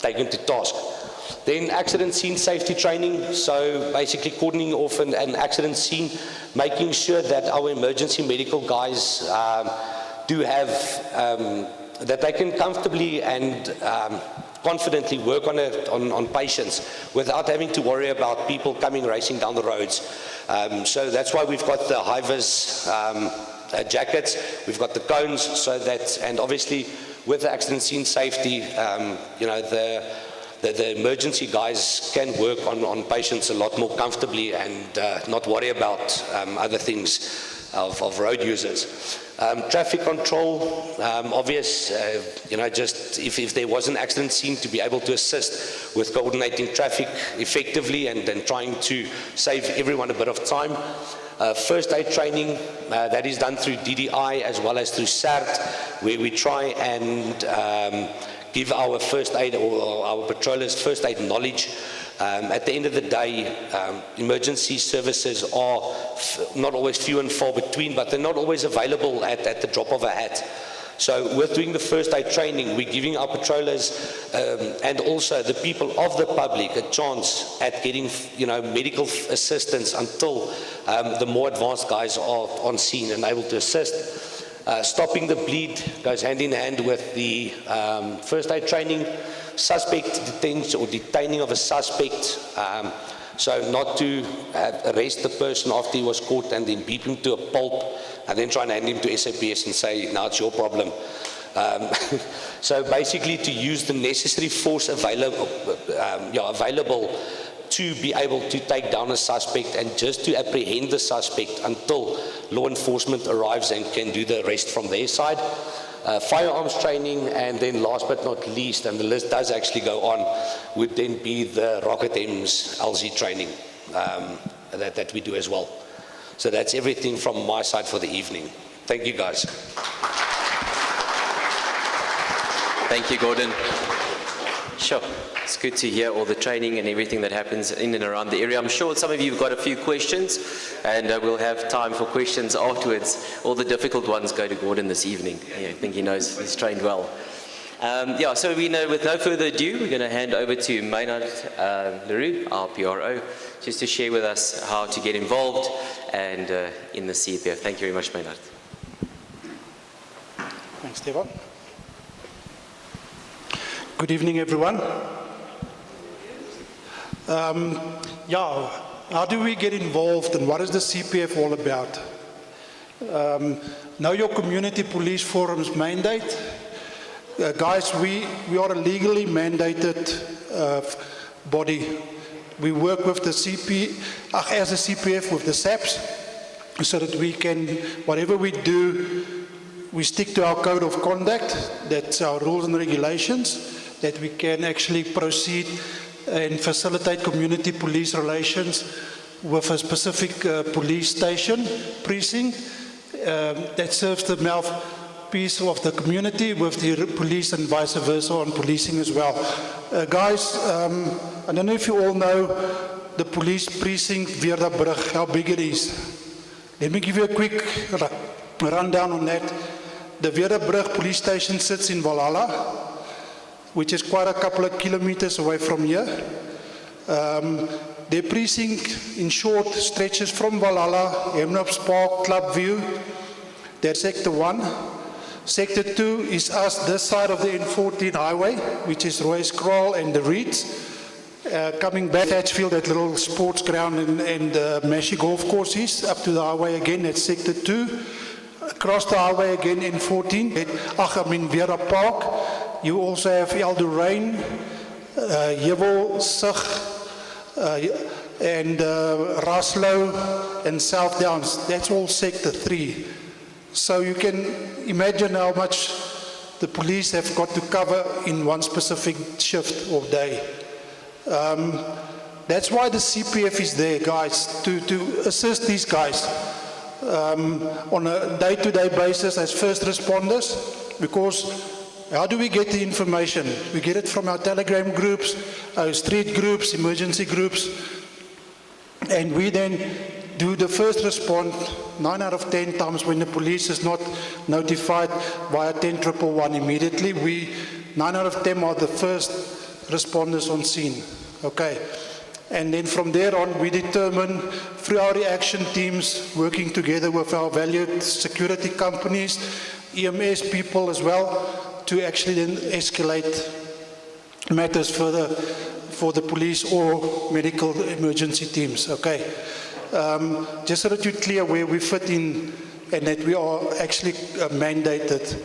taken to task. Then accident scene safety training, so basically cordoning off an accident scene, making sure that our emergency medical guys do have, that they can comfortably and confidently work on patients without having to worry about people coming racing down the roads. So that's why we've got the high-vis jackets, we've got the cones, so that, and obviously with the accident scene safety, you know, the emergency guys can work on patients a lot more comfortably and not worry about other things of road users. Traffic control, obvious, you know, just if there was an accident scene, to be able to assist with coordinating traffic effectively and trying to save everyone a bit of time. First aid training, that is done through DDI as well as through CERT, where we try and give our first aid or our patrollers first aid knowledge. At the end of the day, emergency services are not always few and far between, but they're not always available at the drop of a hat. So with doing the first aid training, we're giving our patrollers and also the people of the public a chance at getting, you know, medical assistance until the more advanced guys are on scene and able to assist. Stopping the bleed goes hand in hand with the first aid training. Suspect detention or detaining of a suspect, so not to arrest the person after he was caught and then beat him to a pulp and then try and hand him to SAPS and say, now it's your problem. So basically to use the necessary force available to be able to take down a suspect and just to apprehend the suspect until law enforcement arrives and can do the rest from their side. Firearms training, and then last but not least, and the list does actually go on, would then be the Rocket M's LZ training that we do as well. So that's everything from my side for the evening. Thank you, guys. Thank you, Gordon. Sure. It's good to hear all the training and everything that happens in and around the area. I'm sure some of you have got a few questions, and we'll have time for questions afterwards. All the difficult ones go to Gordon this evening. I think he knows, he's trained well. Yeah, so we know with no further ado, we're going to hand over to Maynard Leroux, our PRO, just to share with us how to get involved and in the CPF. Thank you very much, Maynard. Thanks, Stefan. Good evening, everyone. Yeah, how do we get involved and what is the CPF all about? Know Your Community Police Forum's mandate. Guys, we are a legally mandated body. We work with the as a CPF with the SAPs, so that we can, whatever we do, we stick to our code of conduct, that's our rules and regulations, that we can actually proceed and facilitate community police relations with a specific police station, precinct, that serves the mouthpiece of the community with the police and vice versa on policing as well. Guys, I don't know if you all know the police precinct Wierdabrug, how big it is. Let me give you a quick rundown on that. The Wierdabrug police station sits in Valhalla, which is quite a couple of kilometers away from here. Their precinct, in short, stretches from Valhalla, Hemnops Park, Clubview, that's Sector 1, Sector 2 is us, this side of the N14 highway, which is Rooihuiskraal and the Reeds. Coming back Hatchfield, that little sports ground and Mashi golf course is, up to the highway again, that's Sector 2. Across the highway again, N14, Wierdabrug Park. You also have Eldorraine, Jevel, Sig, and Raslo and South Downs. That's all Sector 3. So you can imagine how much the police have got to cover in one specific shift or day. That's why the CPF is there, guys, to assist these guys on a day-to-day basis as first responders, because how do we get the information? We get it from our Telegram groups, our street groups, emergency groups, and we then do the first response 9 out of 10 times when the police is not notified via 10111 immediately. 9 out of 10 are the first responders on scene. Okay. And then from there on, we determine through our reaction teams, working together with our valued security companies, EMS people as well, to actually then escalate matters further for the police or medical emergency teams. Okay. Just so that you're clear where we fit in and that we are actually mandated.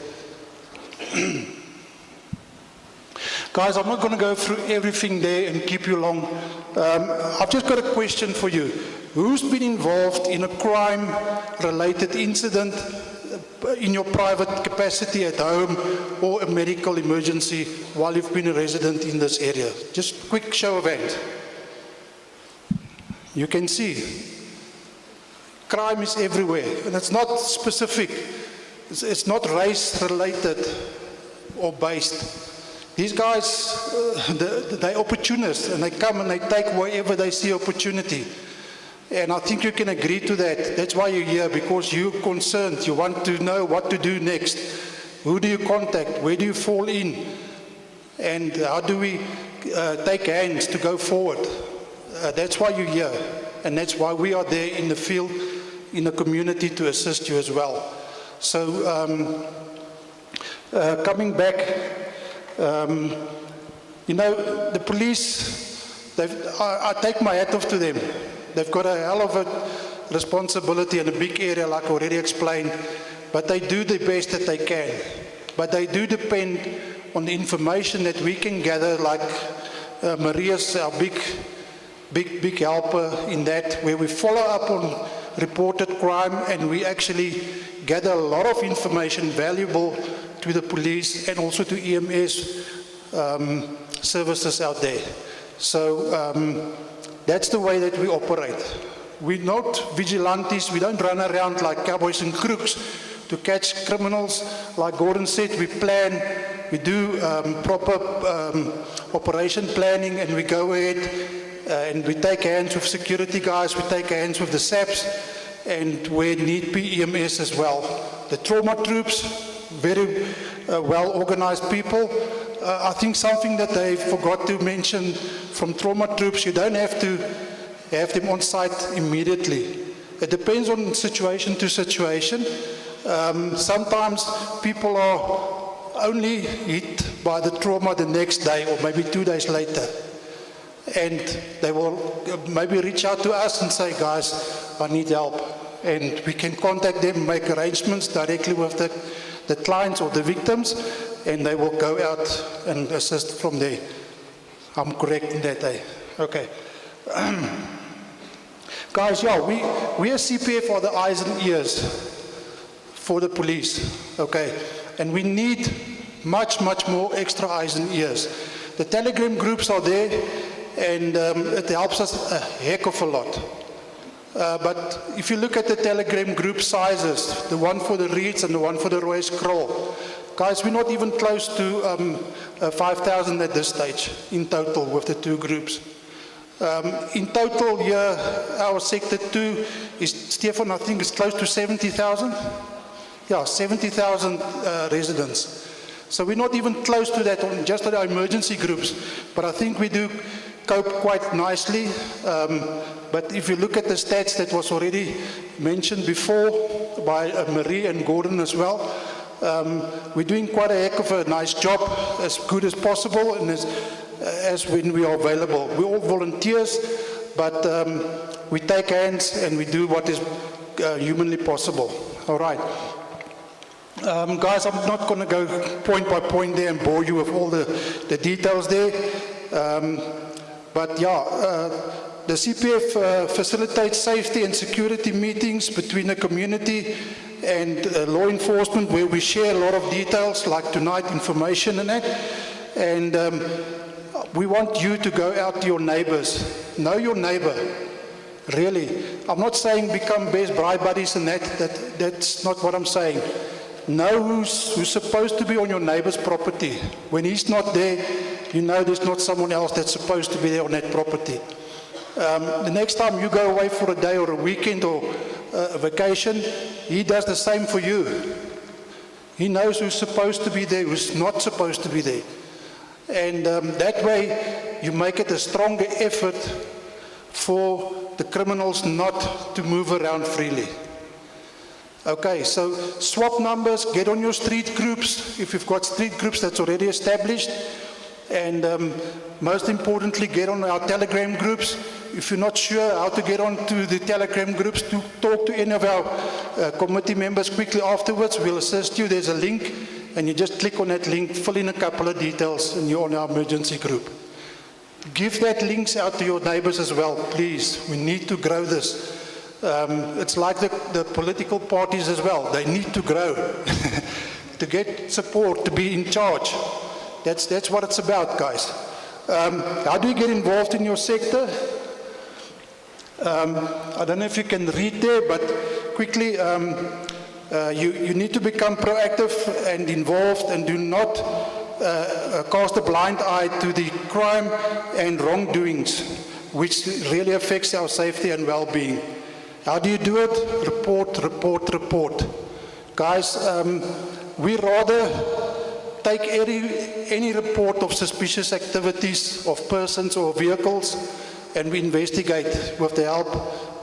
Guys, I'm not going to go through everything there and keep you long. I've just got a question for you. Who's been involved in a crime-related incident in your private capacity at home or a medical emergency while you've been a resident in this area? Just quick show of hands. You can see. Crime is everywhere, and it's not specific. It's not race-related or based. These guys, they're opportunists, and they come and they take wherever they see opportunity. And I think you can agree to that. That's why you're here, because you're concerned. You want to know what to do next. Who do you contact? Where do you fall in? And how do we take hands to go forward? That's why you're here. And that's why we are there in the field, in the community, to assist you as well. So coming back, you know, the police, I take my hat off to them. They've got a hell of a responsibility in a big area, like I already explained, but they do the best that they can. But they do depend on the information that we can gather, like Maria's our big helper in that, where we follow up on reported crime and we actually gather a lot of information valuable to the police and also to EMS services out there. So that's the way that we operate. We're not vigilantes. We don't run around like cowboys and crooks to catch criminals. Like Gordon said, we plan, we do proper operation planning, and we go ahead and we take hands with security guys, we take hands with the SAPs, and where need be EMS as well. The trauma troops, very well organized people. I think something that they forgot to mention from trauma troops, you don't have to have them on site immediately. It depends on situation to situation. Sometimes people are only hit by the trauma the next day or maybe 2 days later. And they will maybe reach out to us and say, guys, I need help. And we can contact them, make arrangements directly with the clients or the victims, and they will go out and assist from there. I'm correct in that, eh? Okay. Guys, yeah, we as CPF are the eyes and ears for the police, okay? And we need much more extra eyes and ears. The Telegram groups are there, and it helps us a heck of a lot. But if you look at the Telegram group sizes, the one for the Reeds and the one for the Rooihuiskraal, guys, we're not even close to 5,000 at this stage in total with the two groups. In total here, our Sector 2 is, Stefan, I think it's close to 70,000. Yeah, 70,000 residents. So we're not even close to that on just our emergency groups, but I think we do cope quite nicely. But if you look at the stats that was already mentioned before by Marie and Gordon as well, We're doing quite a heck of a nice job, as good as possible, and as when we are available. We're all volunteers, but we take hands and we do what is humanly possible. All right. Guys, I'm not going to go point by point there and bore you with all the details there. But yeah, the CPF facilitates safety and security meetings between the community and law enforcement, where we share a lot of details, like tonight, information and that. And we want you to go out to your neighbors. Know your neighbor, really. I'm not saying become best bride buddies and that's not what I'm saying. Know who's supposed to be on your neighbor's property. When he's not there, you know there's not someone else that's supposed to be there on that property. The next time you go away for a day or a weekend or a vacation, he does the same for you. He knows who's supposed to be there, who's not supposed to be there. And that way you make it a stronger effort for the criminals not to move around freely. Okay, so swap numbers, get on your street groups, if you've got street groups that's already established, and most importantly, get on our Telegram groups. If you're not sure how to get on to the Telegram groups, to talk to any of our committee members quickly afterwards. We'll assist you. There's a link, and you just click on that link, fill in a couple of details, and you're on our emergency group. Give that links out to your neighbors as well, please. We need to grow this. It's like the political parties as well. They need to grow to get support, to be in charge. That's what it's about, guys. How do you get involved in your sector? I don't know if you can read there, but quickly, you need to become proactive and involved, and do not cast a blind eye to the crime and wrongdoings, which really affects our safety and well-being. How do you do it? Report, report, report. Guys, we rather take any report of suspicious activities of persons or vehicles, and we investigate with the help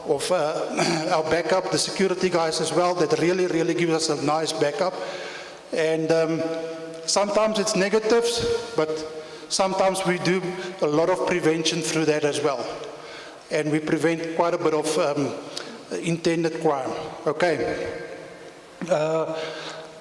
of our backup, the security guys as well, that really give us a nice backup. And sometimes it's negatives, but sometimes we do a lot of prevention through that as well. And we prevent quite a bit of intended crime. Okay.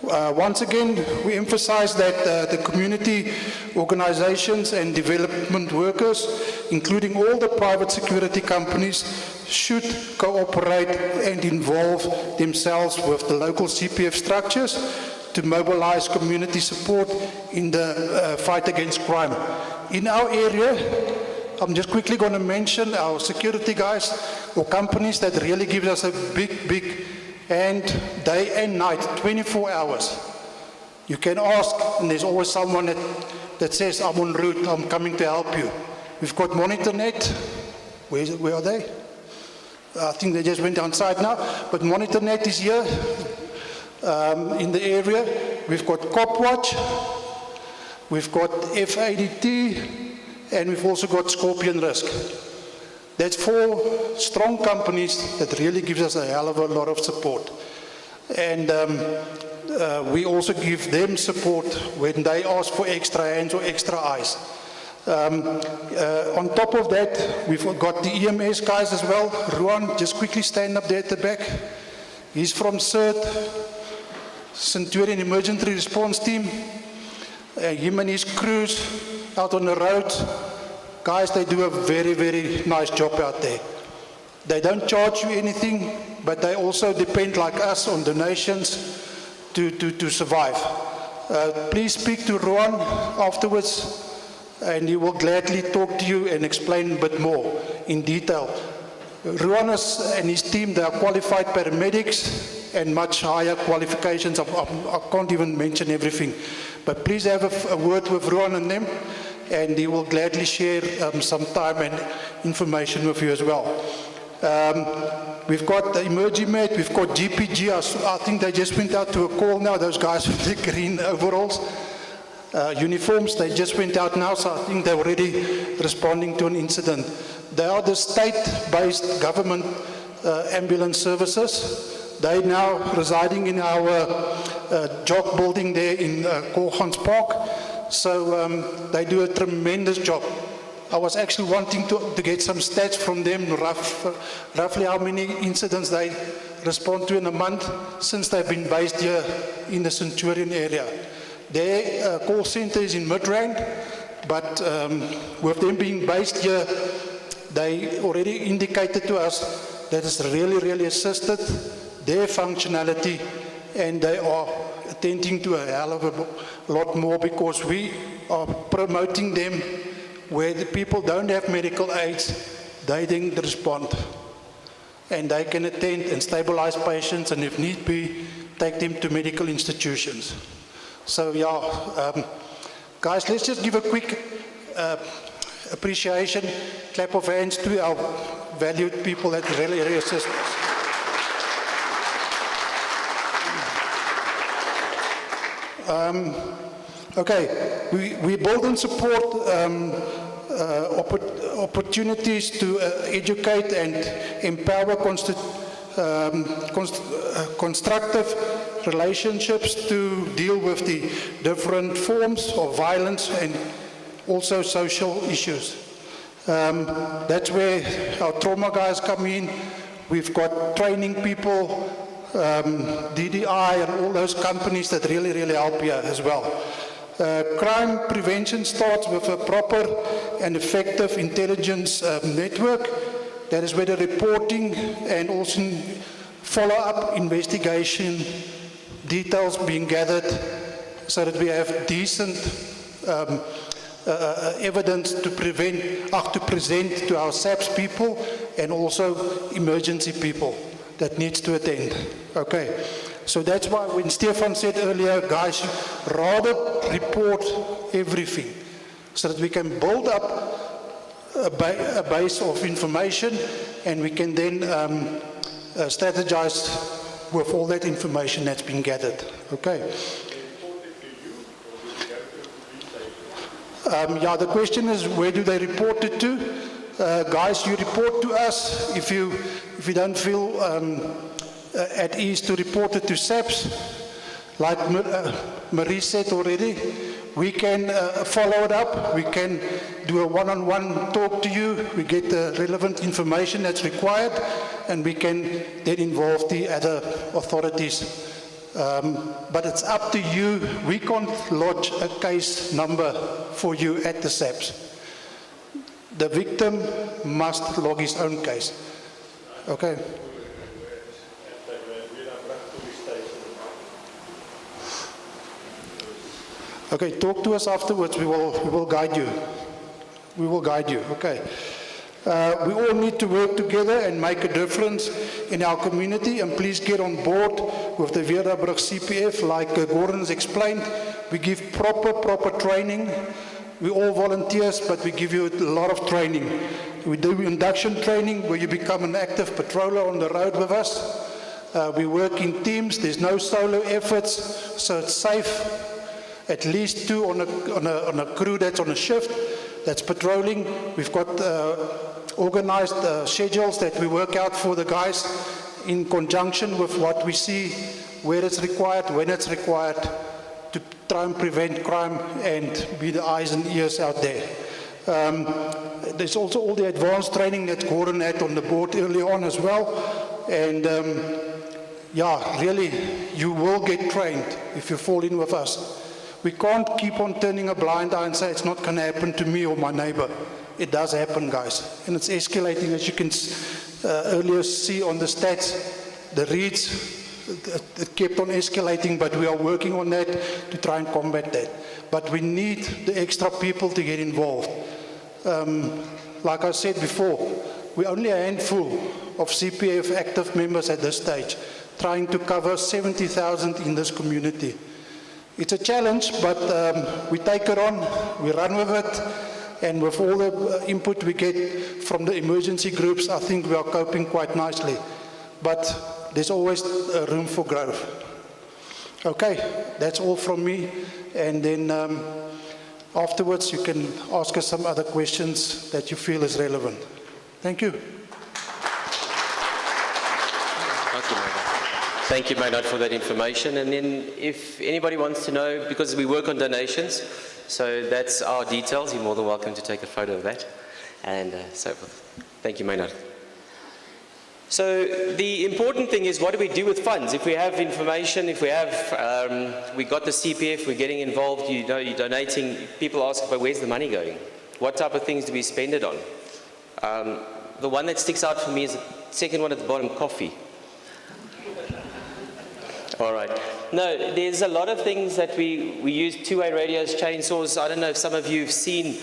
Once again, we emphasize that the community organizations and development workers, including all the private security companies, should cooperate and involve themselves with the local CPF structures to mobilize community support in the fight against crime. In our area, I'm just quickly going to mention our security guys or companies that really give us a big hand, day and night, 24 hours. You can ask, and there's always someone that says, I'm en route, I'm coming to help you. We've got MonitorNet. Where are they? I think they just went outside now, but MonitorNet is here in the area. We've got CopWatch, we've got FADT, and we've also got Scorpion Risk. That's 4 strong companies that really gives us a hell of a lot of support. And we also give them support when they ask for extra hands or extra eyes. On top of that, we've got the EMS guys as well. Ruan, just quickly stand up there at the back. He's from CERT, Centurion Emergency Response Team. Him and his crews out on the road. Guys, they do a very nice job out there. They don't charge you anything, but they also depend, like us, on donations to survive. Please speak to Ruan afterwards, and he will gladly talk to you and explain a bit more in detail. Ruan and his team, they are qualified paramedics and much higher qualifications. I can't even mention everything. But please have a word with Ruan and them, and he will gladly share some time and information with you as well. We've got the Emergimed, we've got GPG. I think they just went out to a call now, those guys with the green overalls. Uniforms, they just went out now, so I think they're already responding to an incident. They are the state-based government ambulance services. They now residing in our jog building there in Korgans Park. So they do a tremendous job. I was actually wanting to get some stats from them, roughly how many incidents they respond to in a month since they've been based here in the Centurion area. Their call center is in Midrand, but with them being based here, they already indicated to us that it's really, really assisted their functionality, and they are attending to a hell of a lot more because we are promoting them where the people don't have medical aids, they then respond. And they can attend and stabilize patients, and if need be, take them to medical institutions. So yeah, guys, let's just give a quick appreciation, clap of hands to our valued people that really, really assist us. Okay, we build and support opportunities to educate and empower constructive relationships to deal with the different forms of violence and also social issues. That's where our trauma guys come in. We've got training people, DDI and all those companies that really, really help here as well. Crime prevention starts with a proper and effective intelligence network. That is where the reporting and also follow-up investigation details being gathered so that we have decent evidence to present to our SAPS people and also emergency people that needs to attend. Okay, so that's why when Stefan said earlier, guys, rather report everything so that we can build up a base of information and we can then strategize with all that information that's been gathered. Okay. Yeah, the question is, where do they report it to? Guys, you report to us. If you don't feel at ease to report it to SAPS, like Marie said already, we can follow it up. We can do a one-on-one talk to you. We get the relevant information that's required, and we can then involve the other authorities. But it's up to you. We can't lodge a case number for you at the SAPS. The victim must log his own case. Okay. Okay, talk to us afterwards. We will guide you. We will guide you. Okay. We all need to work together and make a difference in our community, and please get on board with the Wierdabrug CPF. Like Gordon's explained, we give proper training. We all volunteers, but we give you a lot of training. We do induction training where you become an active patroller on the road with us. We work in teams. There's no solo efforts, so it's safe. At least two on a crew that's on a shift, that's patrolling. We've got organized schedules that we work out for the guys in conjunction with what we see, where it's required, when it's required, to try and prevent crime and be the eyes and ears out there. There's also all the advanced training that Gordon had on the board early on as well. And yeah, really, you will get trained if you fall in with us. We can't keep on turning a blind eye and say it's not going to happen to me or my neighbor. It does happen, guys. And it's escalating, as you can earlier see on the stats. The reads, it kept on escalating, but we are working on that to try and combat that. But we need the extra people to get involved. Like I said before, we're only a handful of CPF active members at this stage, trying to cover 70,000 in this community. It's a challenge, but we take it on, we run with it, and with all the input we get from the emergency groups, I think we are coping quite nicely. But there's always room for growth. Okay, that's all from me, and then afterwards you can ask us some other questions that you feel is relevant. Thank you. Thank you, Maynard, for that information. And then if anybody wants to know, because we work on donations, so that's our details, you're more than welcome to take a photo of that and so forth. Thank you, Maynard. So the important thing is, what do we do with funds? If we have information, if we have, we got the CPF, we're getting involved, you know, you're donating, people ask, but where's the money going? What type of things do we spend it on? The one that sticks out for me is the second one at the bottom, coffee. All right. No, there's a lot of things that we use, two-way radios, chainsaws. I don't know if some of you have seen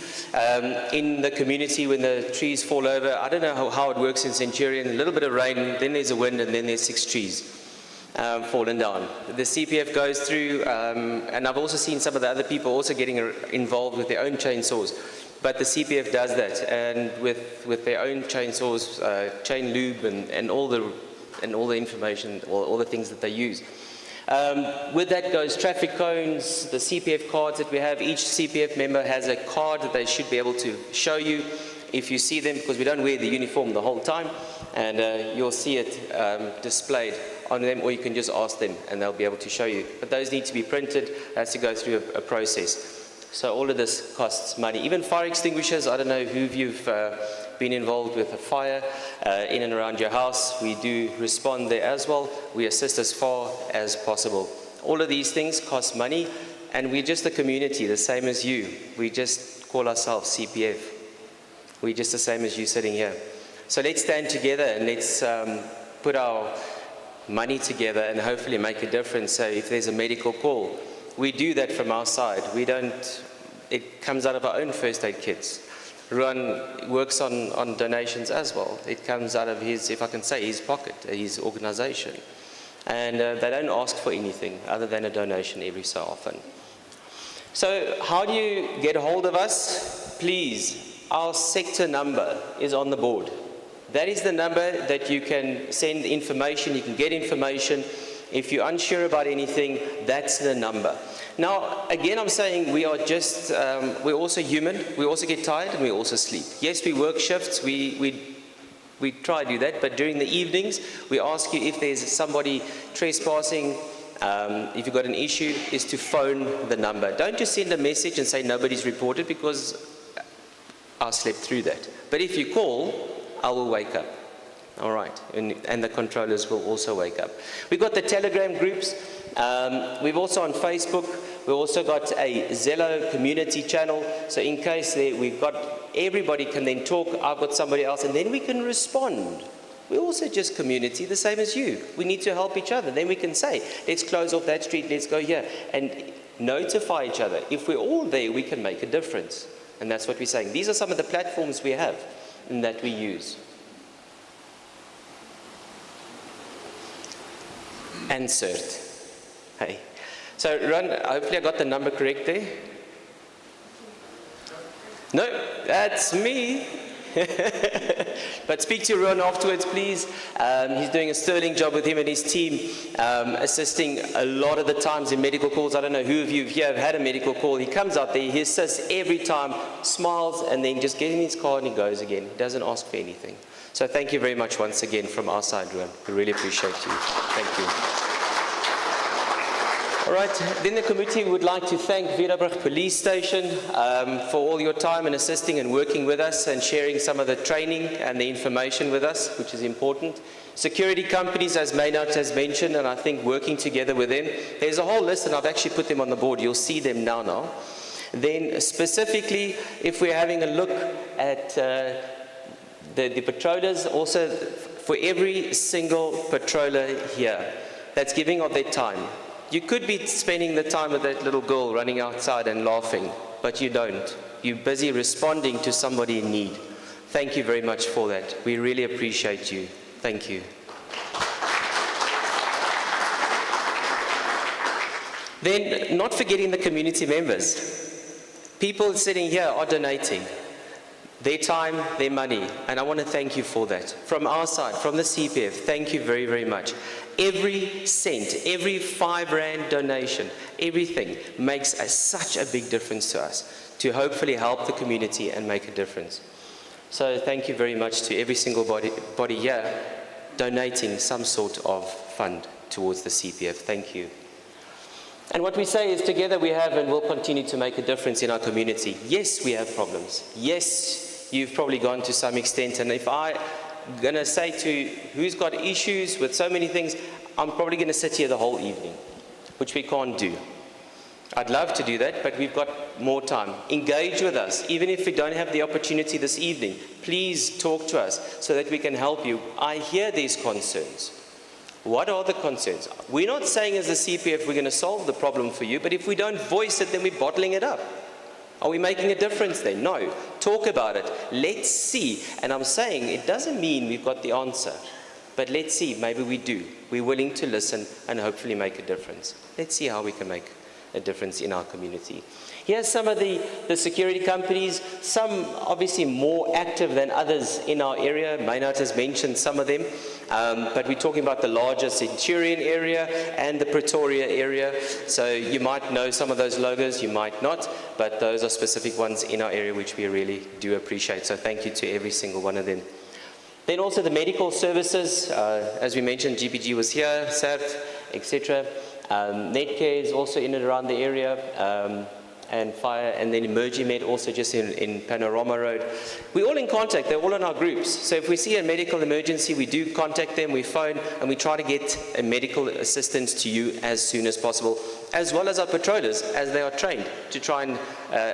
in the community when the trees fall over. I don't know how it works in Centurion. A little bit of rain, then there's a wind, and then there's 6 trees falling down. The CPF goes through, and I've also seen some of the other people also getting involved with their own chainsaws. But the CPF does that, and with their own chainsaws, chain lube, and all the information, all the things that they use. With that goes traffic cones, the CPF cards that we have. Each CPF member has a card that they should be able to show you if you see them, because we don't wear the uniform the whole time, and you'll see it displayed on them, or you can just ask them and they'll be able to show you. But those need to be printed, has to go through a process. So all of this costs money. Even fire extinguishers, I don't know who of you've been involved with a fire in and around your house. We do respond there as well. We assist as far as possible. All of these things cost money, and we're just a community, the same as you. We just call ourselves CPF. We're just the same as you sitting here. So let's stand together and let's put our money together and hopefully make a difference. So if there's a medical call, we do that from our side. We don't, it comes out of our own first aid kits. Ruan works on donations as well. It comes out of his, if I can say, his pocket, his organization. And they don't ask for anything other than a donation every so often. So how do you get a hold of us? Please, our sector number is on the board. That is the number that you can send information, you can get information. If you're unsure about anything, that's the number. Now, again, I'm saying we are just, we're also human, we also get tired and we also sleep. Yes, we work shifts, we try to do that, but during the evenings, we ask you if there's somebody trespassing, if you've got an issue, is to phone the number. Don't just send a message and say nobody's reported, because I slept through that. But if you call, I will wake up. All right, and the controllers will also wake up. We've got the Telegram groups. We've also on Facebook. We've also got a Zello community channel. So in case we've got, everybody can then talk. I've got somebody else, and then we can respond. We're also just community, the same as you. We need to help each other. Then we can say, let's close off that street, let's go here, and notify each other. If we're all there, we can make a difference. And that's what we're saying. These are some of the platforms we have and that we use. Insert. Hey. So, Ron, hopefully I got the number correct there. No, that's me. But speak to Ron afterwards, please. He's doing a sterling job with him and his team, assisting a lot of the times in medical calls. I don't know who of you here have had a medical call. He comes out there, he assists every time, smiles, and then just gets in his car and he goes again. He doesn't ask for anything. So thank you very much once again from our side, Ron. We really appreciate you. Thank you. All right, then the committee would like to thank Wierdabrug Police Station for all your time and assisting and working with us and sharing some of the training and the information with us, which is important. Security companies, as Maynard has mentioned, and I think working together with them. There's a whole list, and I've actually put them on the board. You'll see them now. Then specifically, if we're having a look at the patrollers, also for every single patroller here that's giving of their time. You could be spending the time with that little girl running outside and laughing, but you don't. You're busy responding to somebody in need. Thank you very much for that. We really appreciate you. Thank you. Then, not forgetting the community members. People sitting here are donating their time, their money, and I want to thank you for that. From our side, from the CPF, thank you very, very much. Every cent, every 5 Rand donation, everything makes such a big difference to us, to hopefully help the community and make a difference. So thank you very much to every single body here donating some sort of fund towards the CPF. Thank you. And what we say is together we have and will continue to make a difference in our community. Yes, we have problems. Yes, you've probably gone to some extent, and if I'm going to say to who's got issues with so many things, I'm probably going to sit here the whole evening, which we can't do. I'd love to do that, but we've got more time. Engage with us. Even if we don't have the opportunity this evening, please talk to us so that we can help you. I hear these concerns. What are the concerns? We're not saying as a CPF we're going to solve the problem for you, but if we don't voice it, then we're bottling it up. Are we making a difference then? No. Talk about it. Let's see. And I'm saying it doesn't mean we've got the answer, but let's see. Maybe we do. We're willing to listen and hopefully make a difference. Let's see how we can make a difference in our community. Here's some of the security companies, some obviously more active than others in our area. Maynard has mentioned some of them, but we're talking about the larger Centurion area and the Pretoria area. So you might know some of those logos, you might not, but those are specific ones in our area which we really do appreciate. So thank you to every single one of them. Then also the medical services, as we mentioned, GPG was here, SART, etc. Netcare is also in and around the area, and fire, and then Emergimed also just in Panorama Road. We're all in contact, they're all in our groups. So if we see a medical emergency, we do contact them, we phone, and we try to get a medical assistance to you as soon as possible, as well as our patrollers, as they are trained, to try and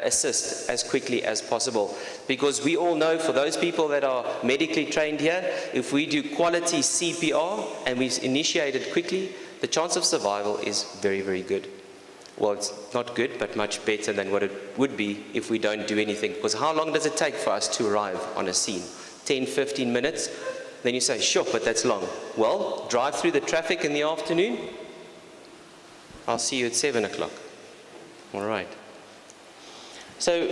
assist as quickly as possible. Because we all know, for those people that are medically trained here, if we do quality CPR and we initiate it quickly, the chance of survival is very, very good. Well, it's not good, but much better than what it would be if we don't do anything. Because how long does it take for us to arrive on a scene? 10, 15 minutes? Then you say, sure, but that's long. Well, drive through the traffic in the afternoon. I'll see you at 7 o'clock. All right. So,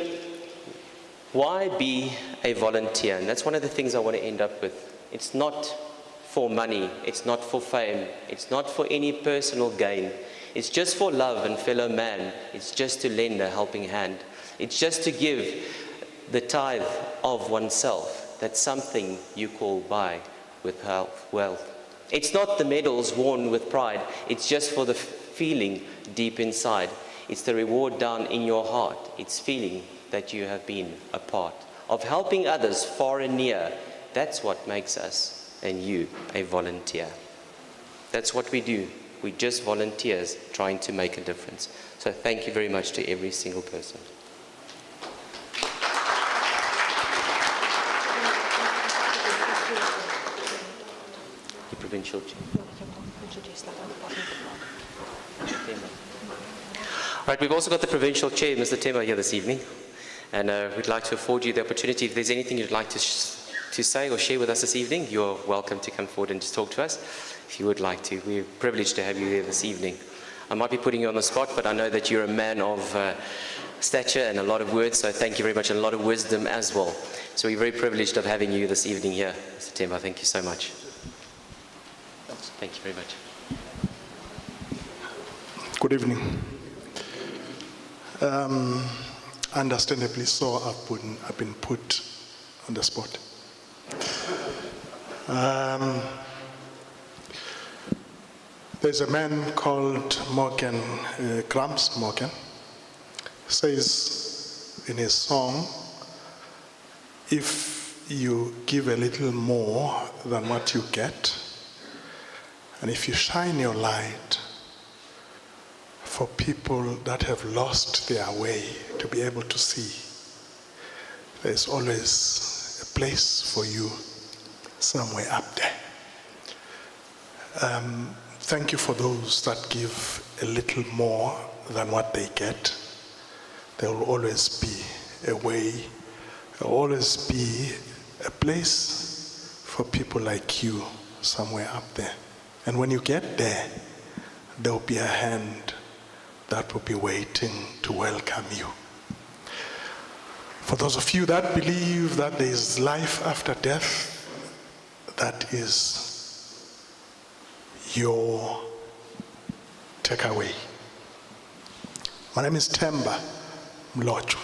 why be a volunteer? And that's one of the things I want to end up with. It's not for money. It's not for fame. It's not for any personal gain. It's just for love and fellow man. It's just to lend a helping hand. It's just to give the tithe of oneself. That's something you call buy with wealth. It's not the medals worn with pride. It's just for the feeling deep inside. It's the reward down in your heart. It's feeling that you have been a part of helping others far and near. That's what makes us and you a volunteer. That's what we do. We're just volunteers trying to make a difference. So thank you very much to every single person. The Provincial Chair. Right, we've also got the Provincial Chair, Mr. Temba, here this evening. And we'd like to afford you the opportunity, if there's anything you'd like to say or share with us this evening, you're welcome to come forward and just talk to us. If you would like to. We're privileged to have you here this evening. I might be putting you on the spot, but I know that you're a man of stature and a lot of words, so thank you very much, and a lot of wisdom as well. So we're very privileged of having you this evening here, Mr. Temba. Thank you so much. Thank you very much. Good evening. Understandably so, I've been put on the spot. There's a man called Morgan, Grams Morgan, says in his song, if you give a little more than what you get, and if you shine your light for people that have lost their way to be able to see, there's always a place for you somewhere up there. Thank you for those that give a little more than what they get. There will always be a way, there will always be a place for people like you somewhere up there. And when you get there, there will be a hand that will be waiting to welcome you. For those of you that believe that there is life after death, that is your takeaway. My name is Temba Mlochwa.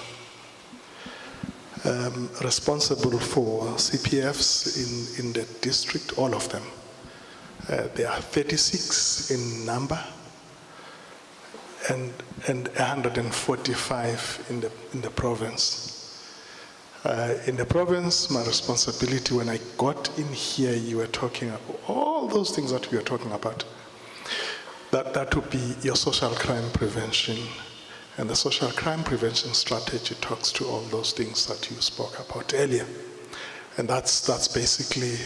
Responsible for CPFs in the district, all of them. There are 36 in number and 145 in the province. In the province, my responsibility, when I got in here, you were talking about all those things that we were talking about. That would be your social crime prevention. And the social crime prevention strategy talks to all those things that you spoke about earlier. And that's basically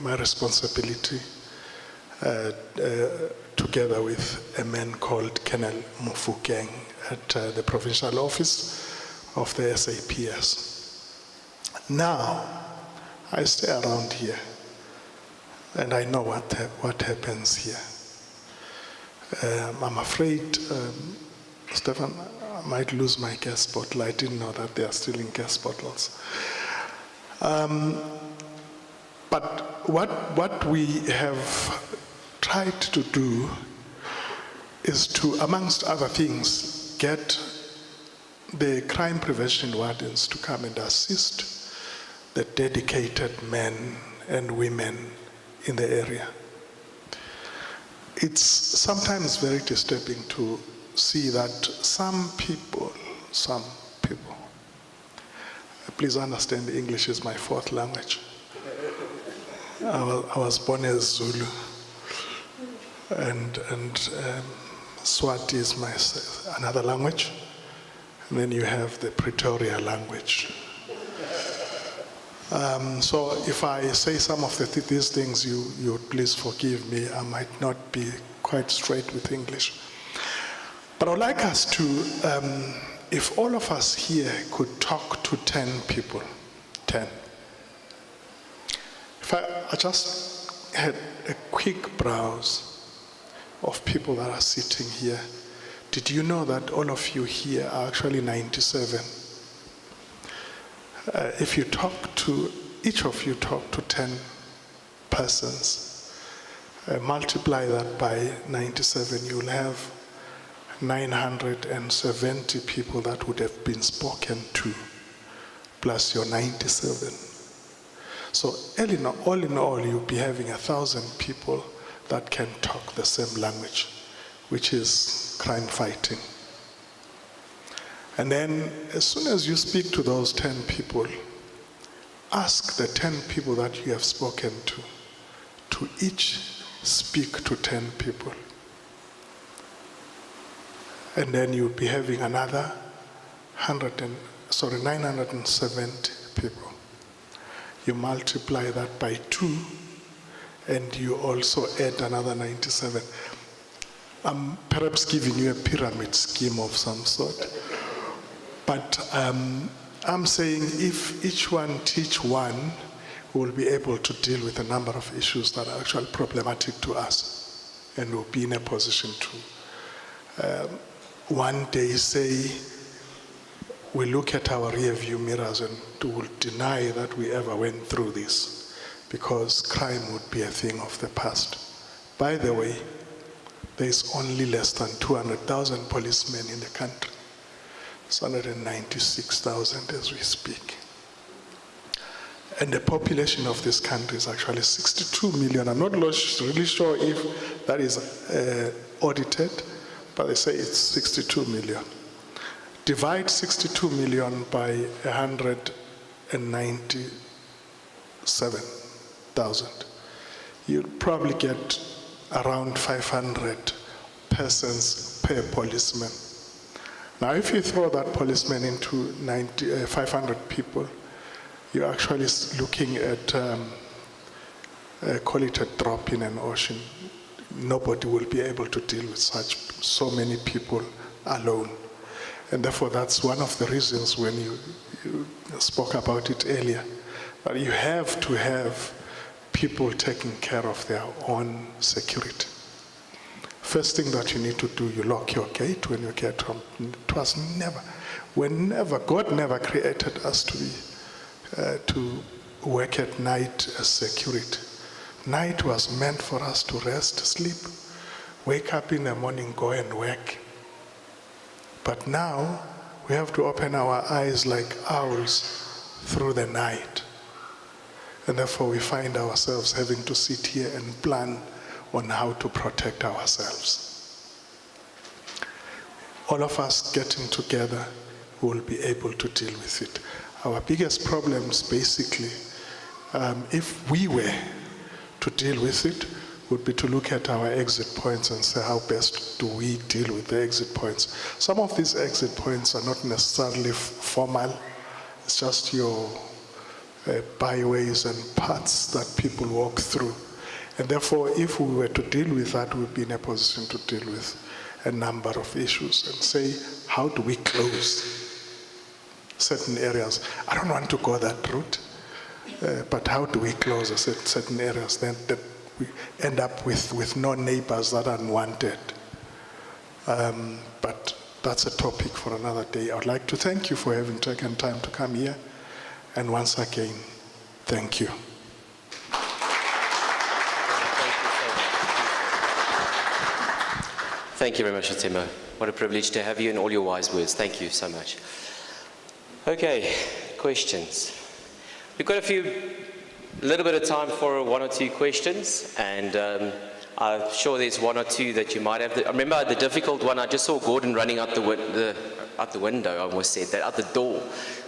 my responsibility, together with a man called Colonel Mufukeng at the provincial office of the SAPS. Now, I stay around here, and I know what happens here. I'm afraid, Stefan, I might lose my gas bottle. I didn't know that they are stealing gas bottles. But what we have tried to do is to, amongst other things, get the crime prevention wardens to come and assist the dedicated men and women in the area. It's sometimes very disturbing to see that some people, please understand English is my fourth language. I was born as Zulu, and Swati is another language, and then you have the Pretoria language. So if I say some of these things, you would please forgive me. I might not be quite straight with English. But I'd like us to, if all of us here could talk to 10 people, 10. If I just had a quick browse of people that are sitting here, did you know that all of you here are actually 97? If you each of you talk to 10 persons, multiply that by 97, you'll have 970 people that would have been spoken to, plus your 97. So all in all, you'll be having 1,000 people that can talk the same language, which is crime fighting. And then as soon as you speak to those 10 people, ask the 10 people that you have spoken to each speak to 10 people. And then you'll be having another 970 people. You multiply that by 2, and you also add another 97. I'm perhaps giving you a pyramid scheme of some sort. But I'm saying if each one teach one, we'll be able to deal with a number of issues that are actually problematic to us. And we'll be in a position to one day say, we look at our rear view mirrors and will deny that we ever went through this, because crime would be a thing of the past. By the way, there's only less than 200,000 policemen in the country. It's 196,000 as we speak. And the population of this country is actually 62 million. I'm not really sure if that is audited, but they say it's 62 million. Divide 62 million by 197,000. You'll probably get around 500 persons per policeman. Now, if you throw that policeman into 500 people, you're actually looking at, call it a drop in an ocean. Nobody will be able to deal with so many people alone. And therefore, that's one of the reasons when you spoke about it earlier, that you have to have people taking care of their own security. First thing that you need to do, you lock your gate when you get home. It was God never created us to work at night as security. Night was meant for us to rest, sleep, wake up in the morning, go and work. But now we have to open our eyes like owls through the night. And therefore we find ourselves having to sit here and plan on how to protect ourselves. All of us getting together, we will be able to deal with it. Our biggest problems, basically, if we were to deal with it, would be to look at our exit points and say, how best do we deal with the exit points? Some of these exit points are not necessarily formal. It's just your byways and paths that people walk through. And therefore, if we were to deal with that, we'd be in a position to deal with a number of issues and say, how do we close certain areas? I don't want to go that route, but how do we close certain areas then that we end up with no neighbors that are unwanted? But that's a topic for another day. I would like to thank you for having taken time to come here. And once again, thank you. Thank you very much, Atimo. What a privilege to have you and all your wise words. Thank you so much. Okay, questions. We've got a little bit of time for one or two questions, and I'm sure there's one or two that you might have. I remember the difficult one, I just saw Gordon running out the window, I almost said that, out the door.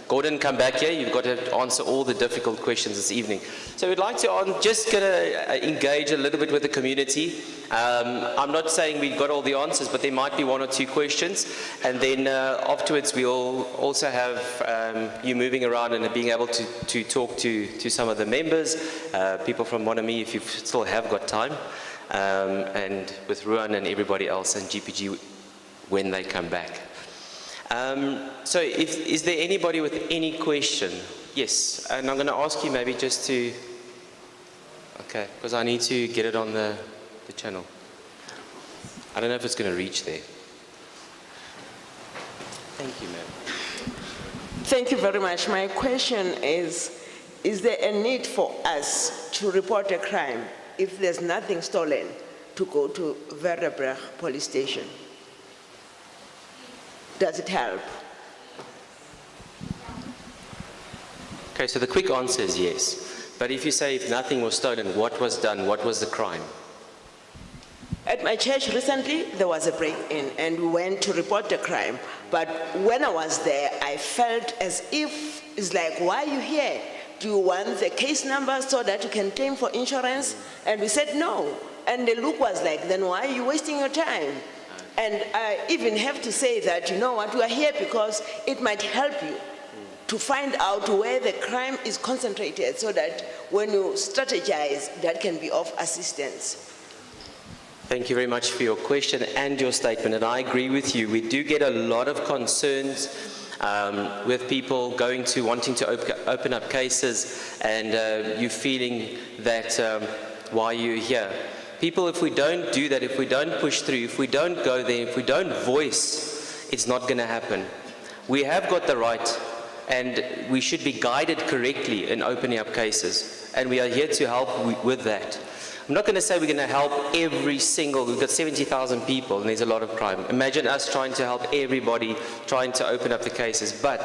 Gordon, come back here. You've got to answer all the difficult questions this evening. So we'd like to just engage a little bit with the community. I'm not saying we've got all the answers, but there might be one or two questions. And then afterwards, we'll also have you moving around and being able to talk to some of the members, people from Monami, if you still have got time, and with Ruan and everybody else and GPG when they come back. So is there anybody with any question? Yes, and I'm going to ask you maybe just to, okay, because I need to get it on the channel. I don't know if it's going to reach there. Thank you, ma'am. Thank you very much. My question is there a need for us to report a crime if there's nothing stolen to go to Wierdabrug police station? Does it help? Okay, so the quick answer is yes. But if you say if nothing was stolen, what was done? What was the crime? At my church recently, there was a break-in and we went to report the crime. But when I was there, I felt as if, it's like, why are you here? Do you want the case number so that you can claim for insurance? And we said no. And the look was like, then why are you wasting your time? And I even have to say that, you know what, we are here because it might help you to find out where the crime is concentrated so that when you strategize, that can be of assistance. Thank you very much for your question and your statement, and I agree with you. We do get a lot of concerns with people wanting to open up cases, and you feeling that why you're here. People, if we don't do that, if we don't push through, if we don't go there, if we don't voice, it's not going to happen. We have got the right, and we should be guided correctly in opening up cases, and we are here to help with that. I'm not going to say we're going to help every single, we've got 70,000 people and there's a lot of crime. Imagine us trying to help everybody, trying to open up the cases. But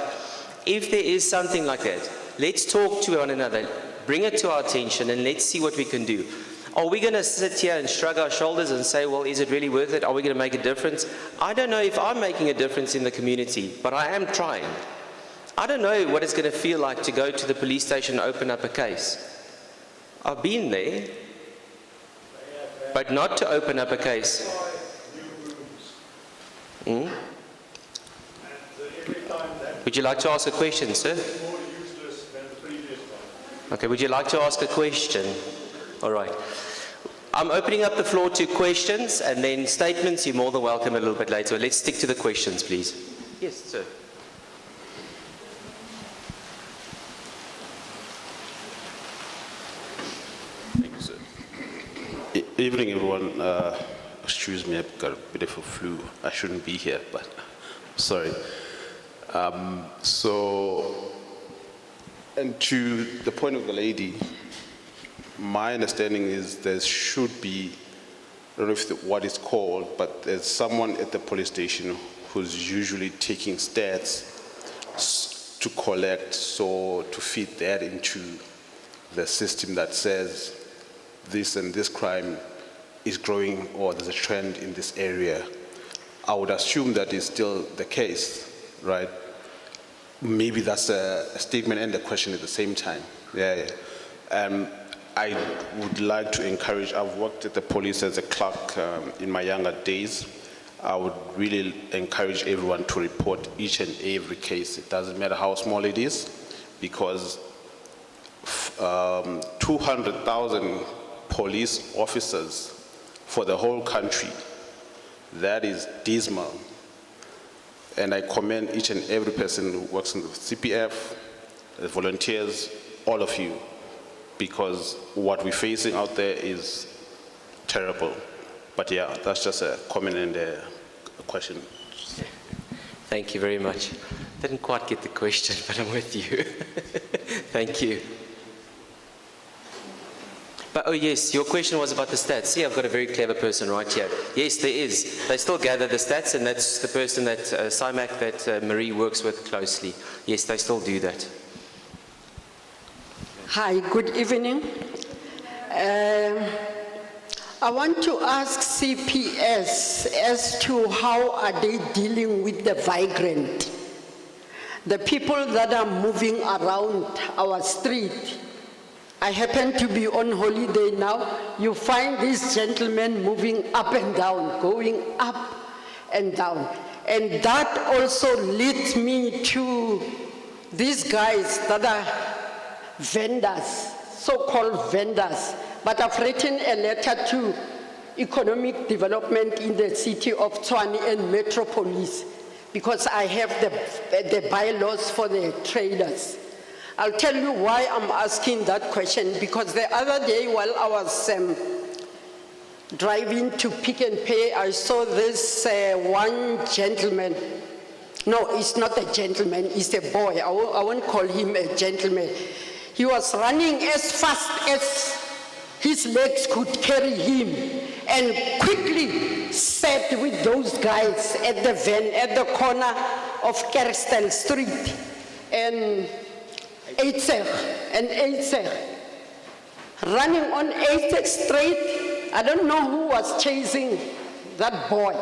if there is something like that, let's talk to one another, bring it to our attention, and let's see what we can do. Are we going to sit here and shrug our shoulders and say, well, is it really worth it? Are we going to make a difference? I don't know if I'm making a difference in the community, but I am trying. I don't know what it's going to feel like to go to the police station and open up a case. I've been there, but not to open up a case. Would you like to ask a question, sir? Okay, would you like to ask a question? All right. I'm opening up the floor to questions, and then statements, you're more than welcome a little bit later. Let's stick to the questions, please. Yes, sir. Thank you, sir. Evening, everyone. Excuse me, I've got a bit of a flu. I shouldn't be here, but sorry. And to the point of the lady, my understanding is there should be, I don't know if what it's called, but there's someone at the police station who's usually taking stats to collect, so to feed that into the system that says this and this crime is growing or there's a trend in this area. I would assume that is still the case, right? Maybe that's a statement and a question at the same time. Yeah. I would like to encourage, I've worked at the police as a clerk in my younger days. I would really encourage everyone to report each and every case. It doesn't matter how small it is, because 200,000 police officers for the whole country, that is dismal. And I commend each and every person who works in the CPF, the volunteers, all of you, because what we're facing out there is terrible. But yeah, that's just a comment and a question. Thank you very much. Didn't quite get the question, but I'm with you. Thank you. But oh yes, your question was about the stats. See, I've got a very clever person right here. Yes, there is. They still gather the stats, and that's the person that CIMAC, that Marie works with closely. Yes, they still do that. Hi, good evening. I want to ask CPS as to how are they dealing with the migrant, the people that are moving around our street. I happen to be on holiday now. You find these gentlemen moving up and down, going up and down. And that also leads me to these guys that are vendors, so-called vendors. But I've written a letter to Economic Development in the city of Tshwane and Metropolis, because I have the bylaws for the traders. I'll tell you why I'm asking that question, because the other day while I was driving to Pick and Pay, I saw this one gentleman. No, it's not a gentleman, it's a boy. I won't call him a gentleman. He was running as fast as his legs could carry him, and quickly sat with those guys at the van at the corner of Kerstel Street and Eitzer, running on Eitzer Street. I don't know who was chasing that boy,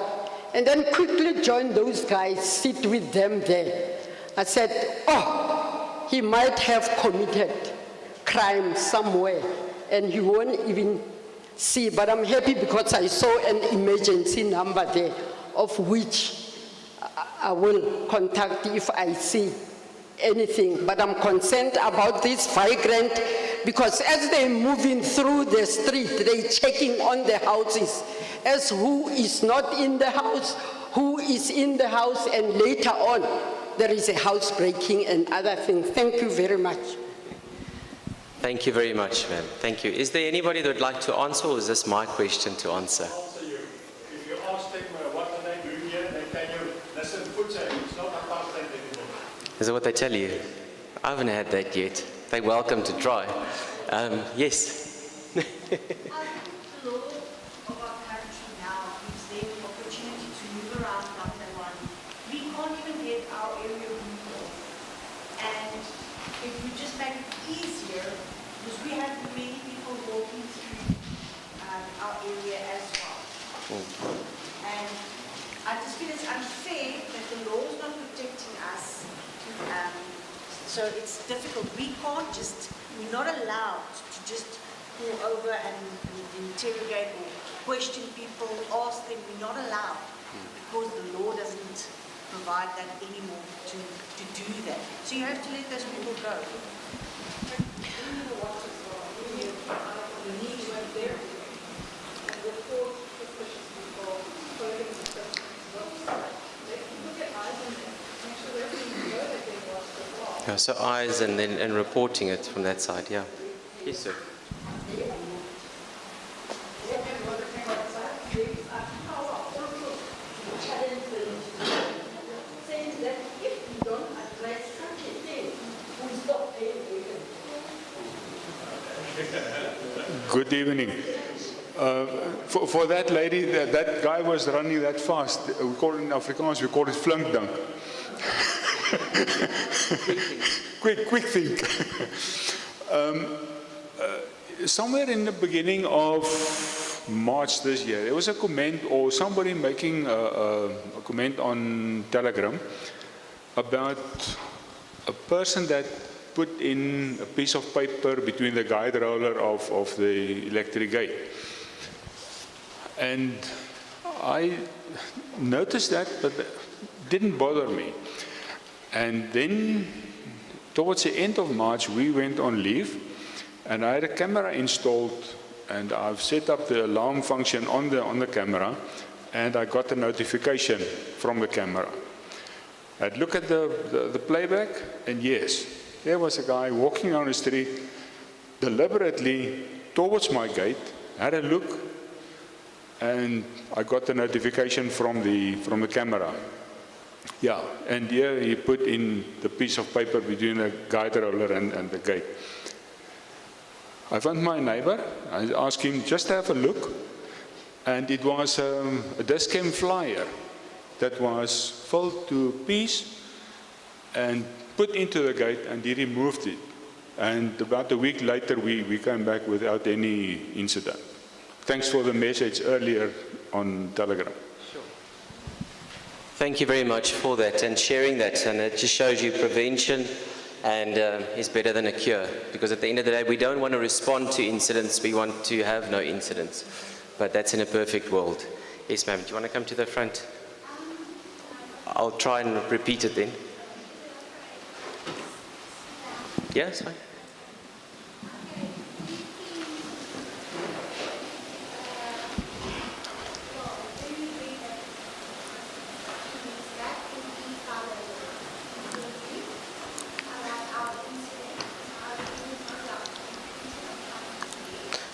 and then quickly joined those guys, sit with them there. I said, oh, he might have committed crime somewhere, and he won't even see. But I'm happy because I saw an emergency number there, of which I will contact if I see anything. But I'm concerned about this migrant, because as they're moving through the street, they're checking on the houses as who is not in the house, who is in the house, and later on there is a house breaking and other things. Thank you very much. Thank you very much, ma'am. Thank you. Is there anybody that would like to answer, or is this my question to answer? Answer you. If you ask them what are they doing here, they tell you, listen, food saving, it's not apartheid anymore. Is that what they tell you? I haven't had that yet. They're welcome to try. Yes. I think the law of our country now gives them the opportunity to move around like they want. We can't even get our area moved off. And if we just make it easier, because we have many people walking through our area as well. And I just feel it's unfair that the law is not protecting us. So it's difficult. We can't just, we're not allowed to just go over and interrogate or question people, ask them. We're not allowed, because the law doesn't provide that anymore to do that. So you have to let those people go. Yeah, so eyes and then reporting it from that side, yeah. Yes, sir. Good evening. For that lady, that guy was running that fast. We call it in Afrikaans, we call it flunkdunk. quick think. somewhere in the beginning of March this year, there was a comment or somebody making a comment on Telegram about a person that put in a piece of paper between the guide roller of the electric gate. And I noticed that, but it didn't bother me. And then towards the end of March, we went on leave, and I had a camera installed, and I've set up the alarm function on the camera, and I got a notification from the camera. I'd look at the playback, and yes, there was a guy walking down the street deliberately towards my gate, had a look, and I got the notification from the camera. Yeah, and here he put in the piece of paper between the guide roller and the gate. I found my neighbor, I asked him just to have a look, and it was a decay flyer that was filled to a piece and put into the gate, and he removed it. And about a week later, we came back without any incident. Thanks for the message earlier on Telegram. Thank you very much for that and sharing that. And it just shows you prevention and is better than a cure. Because at the end of the day, we don't want to respond to incidents. We want to have no incidents. But that's in a perfect world. Yes, ma'am. Do you want to come to the front? I'll try and repeat it then. Yes, fine.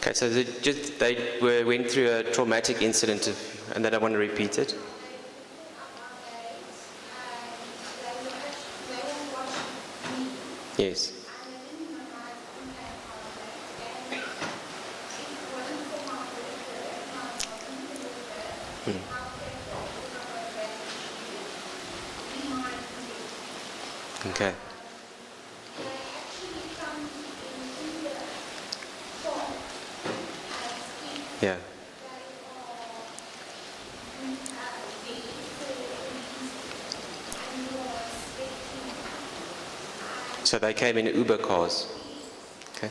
Okay, so they went through a traumatic incident and they don't want to repeat it. Yes. Okay. Yeah. So they came in Uber cars. Okay.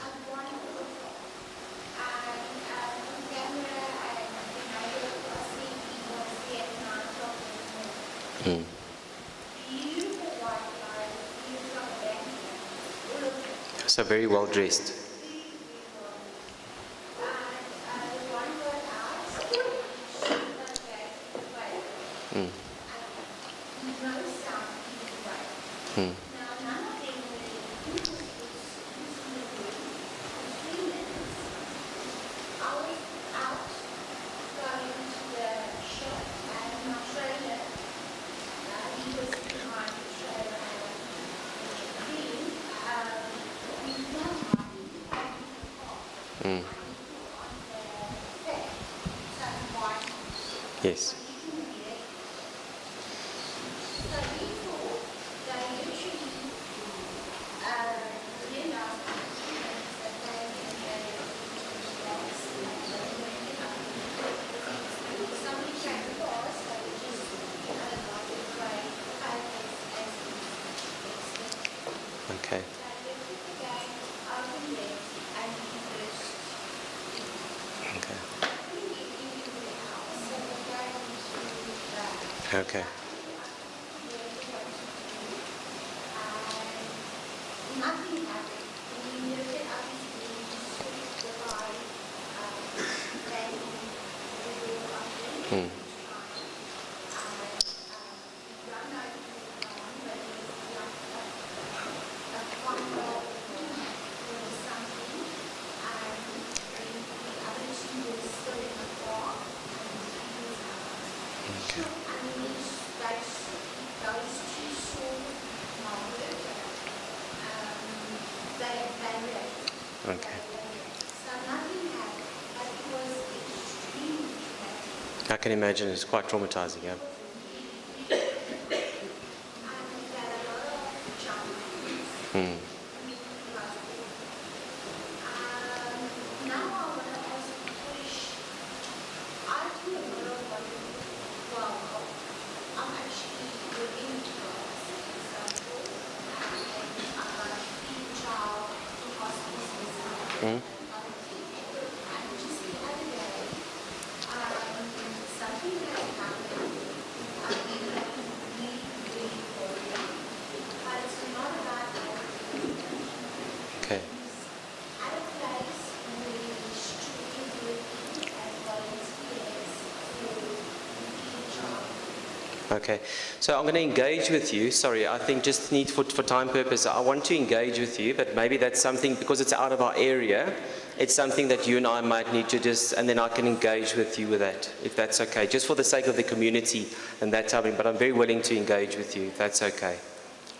Mm. So very well dressed. Mm. Mm. Mm. Yes. Okay. Okay. Hmm. Okay. I can imagine it's quite traumatizing, yeah. Hmm. Okay, so I'm going to engage with you. Sorry, I think just need for time purpose, I want to engage with you, but maybe that's something, because it's out of our area, it's something that you and I might need to just, and then I can engage with you with that, if that's okay, just for the sake of the community and that type of thing, but I'm very willing to engage with you, if that's okay.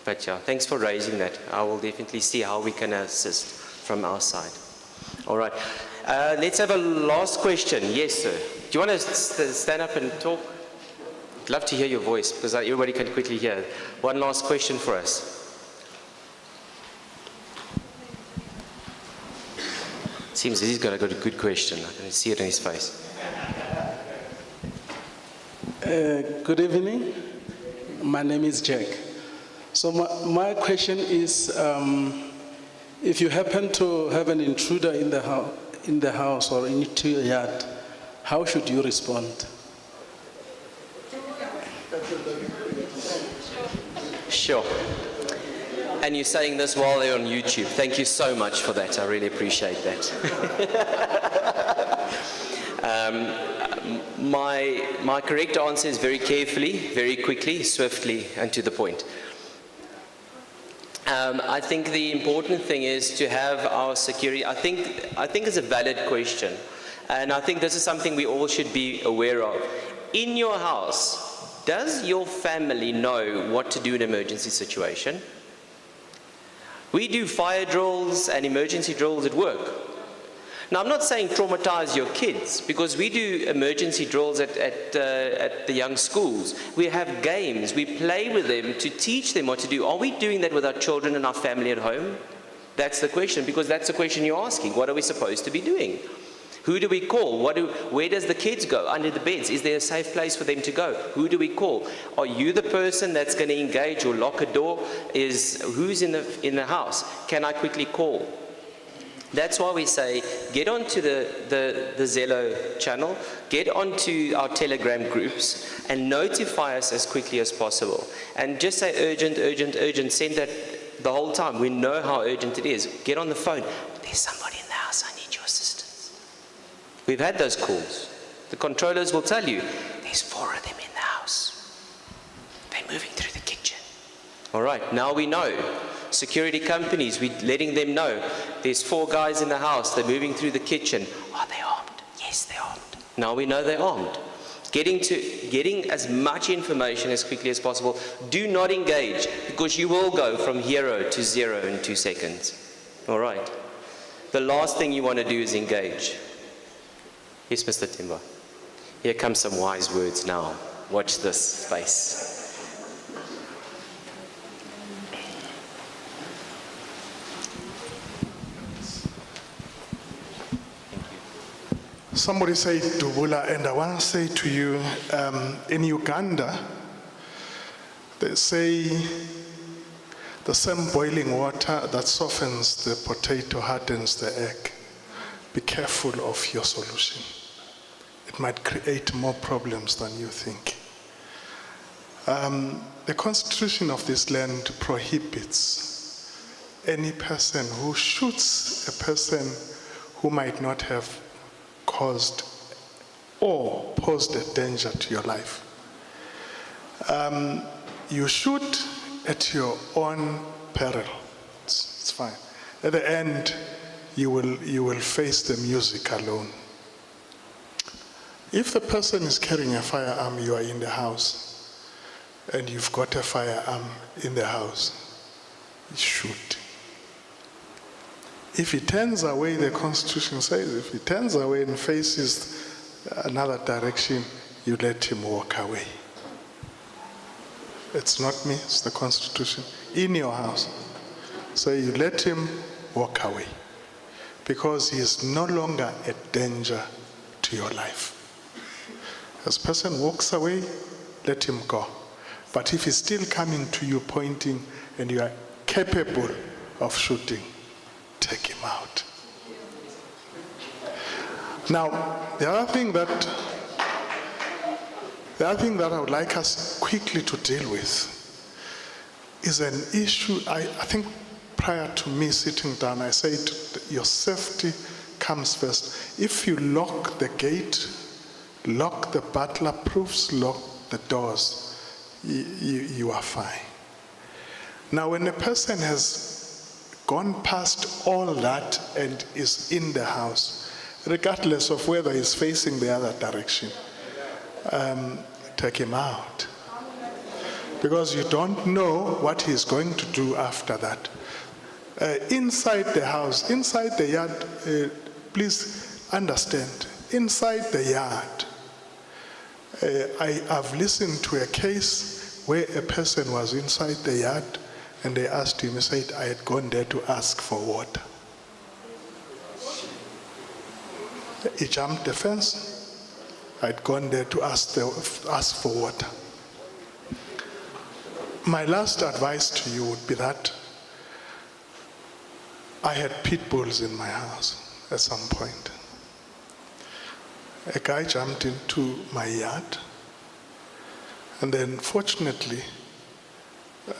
But yeah, thanks for raising that. I will definitely see how we can assist from our side. All right, let's have a last question. Yes, sir. Do you want to stand up and talk? I'd love to hear your voice, because everybody can quickly hear. One last question for us. Seems he's got a good question. I can see it in his face. Good evening. My name is Jack. So my question is, if you happen to have an intruder in the house or into your yard, how should you respond? Sure. And you're saying this while they're on YouTube. Thank you so much for that. I really appreciate that. My correct answer is very carefully, very quickly, swiftly, and to the point. I think the important thing is to have our security. I think it's a valid question, and I think this is something we all should be aware of. In your house, does your family know what to do in an emergency situation? We do fire drills and emergency drills at work. Now, I'm not saying traumatize your kids, because we do emergency drills at the young schools. We have games. We play with them to teach them what to do. Are we doing that with our children and our family at home? That's the question, because that's the question you're asking. What are we supposed to be doing? Who do we call? Where does the kids go? Under the beds? Is there a safe place for them to go? Who do we call? Are you the person that's going to engage or lock a door? Who's in the house? Can I quickly call? That's why we say, get onto the Zello channel, get onto our Telegram groups, and notify us as quickly as possible. And just say urgent, urgent, urgent. Send that the whole time. We know how urgent it is. Get on the phone. There's somebody in the house. I need your assistance. We've had those calls. The controllers will tell you, there's 4 of them in the house. They're moving through the kitchen. All right, now we know. Security companies, we're letting them know, there's 4 guys in the house, they're moving through the kitchen. Are they armed? Yes, they're armed. Now we know they're armed. Getting as much information as quickly as possible. Do not engage, because you will go from hero to zero in 2 seconds. All right. The last thing you want to do is engage. Yes, Mr. Timba. Here come some wise words now. Watch this space. Somebody said Dubula, and I want to say to you, in Uganda, they say the same boiling water that softens the potato hardens the egg. Be careful of your solution. It might create more problems than you think. The constitution of this land prohibits any person who shoots a person who might not have caused or posed a danger to your life. You shoot at your own peril. It's fine. At the end, you will face the music alone. If the person is carrying a firearm, you are in the house, and you've got a firearm in the house, shoot. If he turns away, the Constitution says, if he turns away and faces another direction, you let him walk away. It's not me, it's the Constitution. In your house. So you let him walk away, because he is no longer a danger to your life. As a person walks away, let him go. But if he's still coming to you pointing and you are capable of shooting, take him out. Now, the other thing that I would like us quickly to deal with is an issue. I think prior to me sitting down, I said your safety comes first. If you lock the gate, lock the butler proofs, lock the doors, you are fine. Now, when a person has gone past all that and is in the house, regardless of whether he's facing the other direction, take him out. Because you don't know what he's going to do after that. Inside the house, inside the yard, please understand, inside the yard, I've listened to a case where a person was inside the yard and they asked him, he said, I had gone there to ask for water. He jumped the fence. I'd gone there to ask for water. My last advice to you would be that I had pit bulls in my house at some point. A guy jumped into my yard, and then fortunately,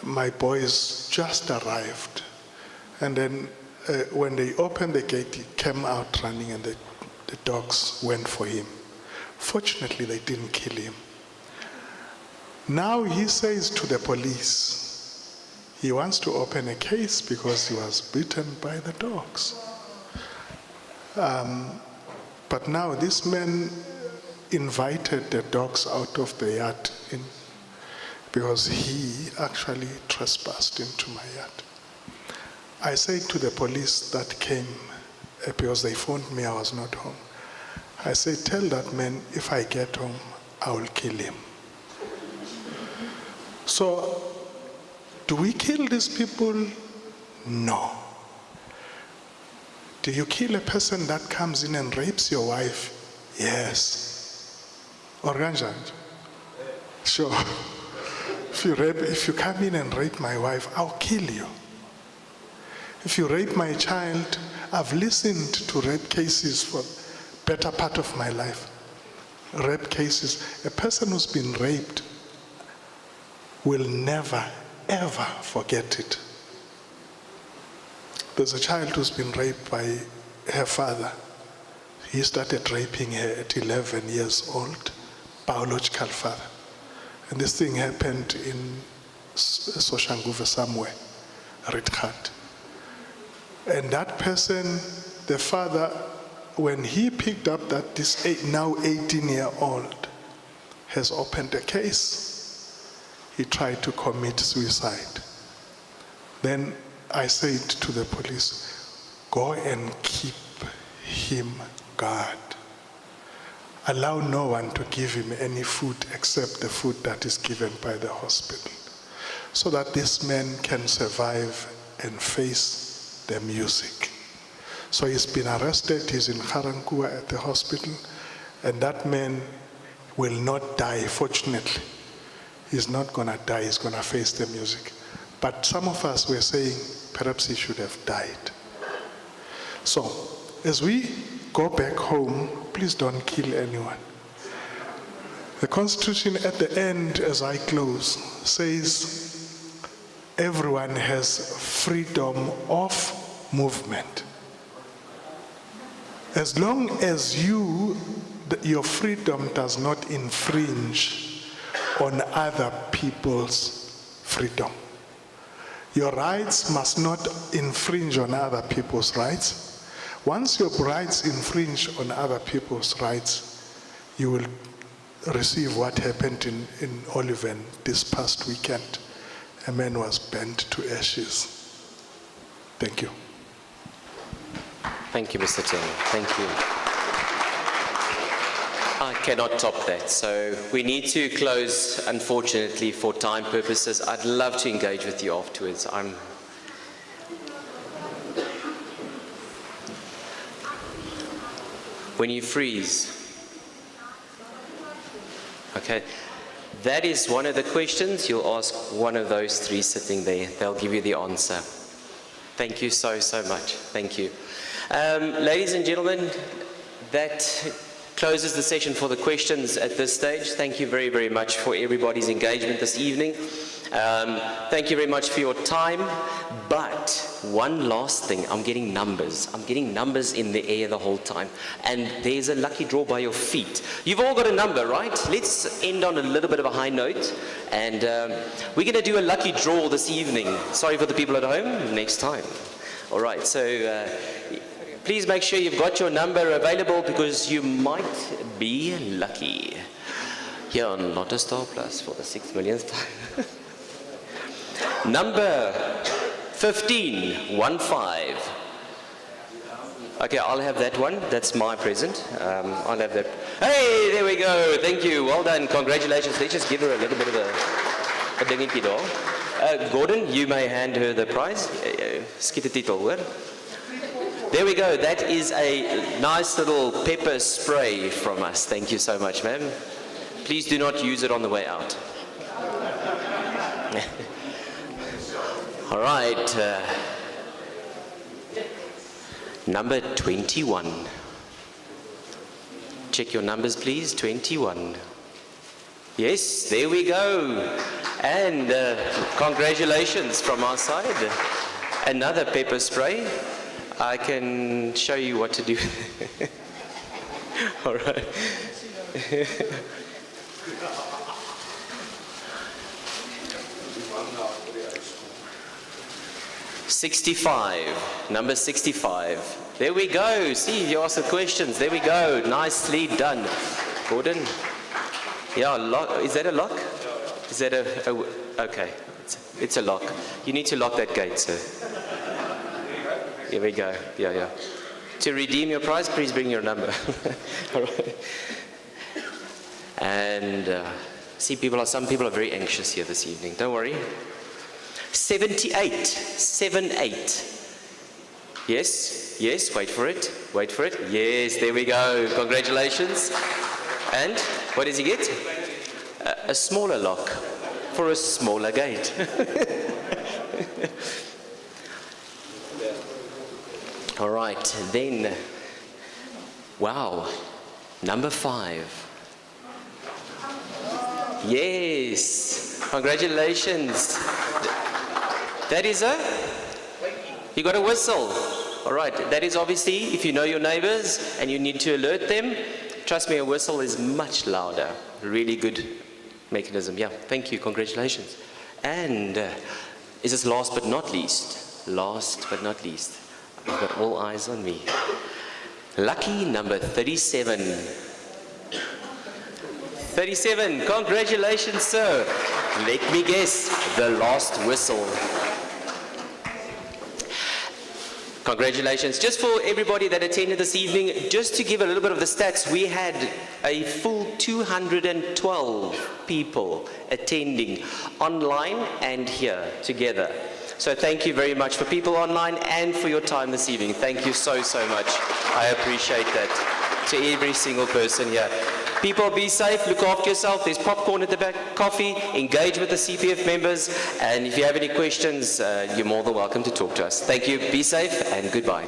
my boys just arrived. And then when they opened the gate, he came out running, and the dogs went for him. Fortunately, they didn't kill him. Now he says to the police, he wants to open a case because he was bitten by the dogs. But now this man invited the dogs out of the yard because he actually trespassed into my yard. I said to the police that came, because they phoned me, I was not home. I said, tell that man, if I get home, I will kill him. So, do we kill these people? No. Do you kill a person that comes in and rapes your wife? Yes. Or ganjani? Sure. If you come in and rape my wife, I'll kill you. If you rape my child, I've listened to rape cases for better part of my life. Rape cases. A person who's been raped will never, ever forget it. There's a child who's been raped by her father. He started raping her at 11 years old, biological father. And this thing happened in Soshanguve somewhere, Ritkhat. And that person, the father, when he picked up that this now 18-year-old has opened a case, he tried to commit suicide. Then I said to the police, go and keep him guard. Allow no one to give him any food except the food that is given by the hospital, so that this man can survive and face the music. So he's been arrested, he's in Garankuwa at the hospital, and that man will not die, fortunately. He's not gonna die, he's gonna face the music. But some of us were saying, perhaps he should have died. So, as we go back home, please don't kill anyone. The Constitution at the end, as I close, says everyone has freedom of movement. As long as your freedom does not infringe on other people's freedom. Your rights must not infringe on other people's rights. Once your rights infringe on other people's rights, you will receive what happened in Oliven this past weekend. A man was burnt to ashes. Thank you. Thank you, Mr. Taylor. Thank you. I cannot top that. So we need to close, unfortunately, for time purposes. I'd love to engage with you afterwards. When you freeze, okay, that is one of the questions. You'll ask one of those three sitting there. They'll give you the answer. Thank you so much. Thank you. Ladies and gentlemen, that closes the session for the questions at this stage. Thank you very much for everybody's engagement this evening. Thank you very much for your time. But one last thing, I'm getting numbers. I'm getting numbers in the air the whole time. And there's a lucky draw by your feet. You've all got a number, right? Let's end on a little bit of a high note. And we're going to do a lucky draw this evening. Sorry for the people at home, next time. All right, so please make sure you've got your number available because you might be lucky. Here on Lotto Star Plus for the 6 millionth time. Number 15. Okay, I'll have that one. That's my present. I'll have that. Hey, there we go. Thank you. Well done. Congratulations. Let's just give her a little bit of a dingetjie daar. Gordon, you may hand her the prize. Skiet 'n titel, hoor. There we go. That is a nice little pepper spray from us. Thank you so much, ma'am. Please do not use it on the way out. All right. Number 21. Check your numbers, please. 21. Yes, there we go. And congratulations from our side. Another pepper spray. I can show you what to do. All right. 65, number 65. There we go. See, you asked the questions. There we go. Nicely done. Gordon? Yeah, lock. Is that a lock? Is that a okay. It's a lock. You need to lock that gate, sir. Here we go. Yeah. To redeem your prize, please bring your number. All right. And see, some people are very anxious here this evening. Don't worry. 78. 78. Yes, wait for it. Yes, there we go. Congratulations. And what does he get? A smaller lock for a smaller gate. All right, then, wow, number 5. Yes, congratulations. That is you got a whistle. All right, that is obviously, if you know your neighbors and you need to alert them, trust me, a whistle is much louder. Really good mechanism. Yeah, thank you, congratulations. And is this last but not least? Last but not least. I've got all eyes on me. Lucky number 37. 37, congratulations, sir. Let me guess, the last whistle. Congratulations. Just for everybody that attended this evening, just to give a little bit of the stats, we had a full 212 people attending online and here together. So thank you very much for people online and for your time this evening. Thank you so much. I appreciate that. To every single person here. People, be safe, look after yourself. There's popcorn at the back, coffee, engage with the CPF members. And if you have any questions, you're more than welcome to talk to us. Thank you, be safe, and goodbye.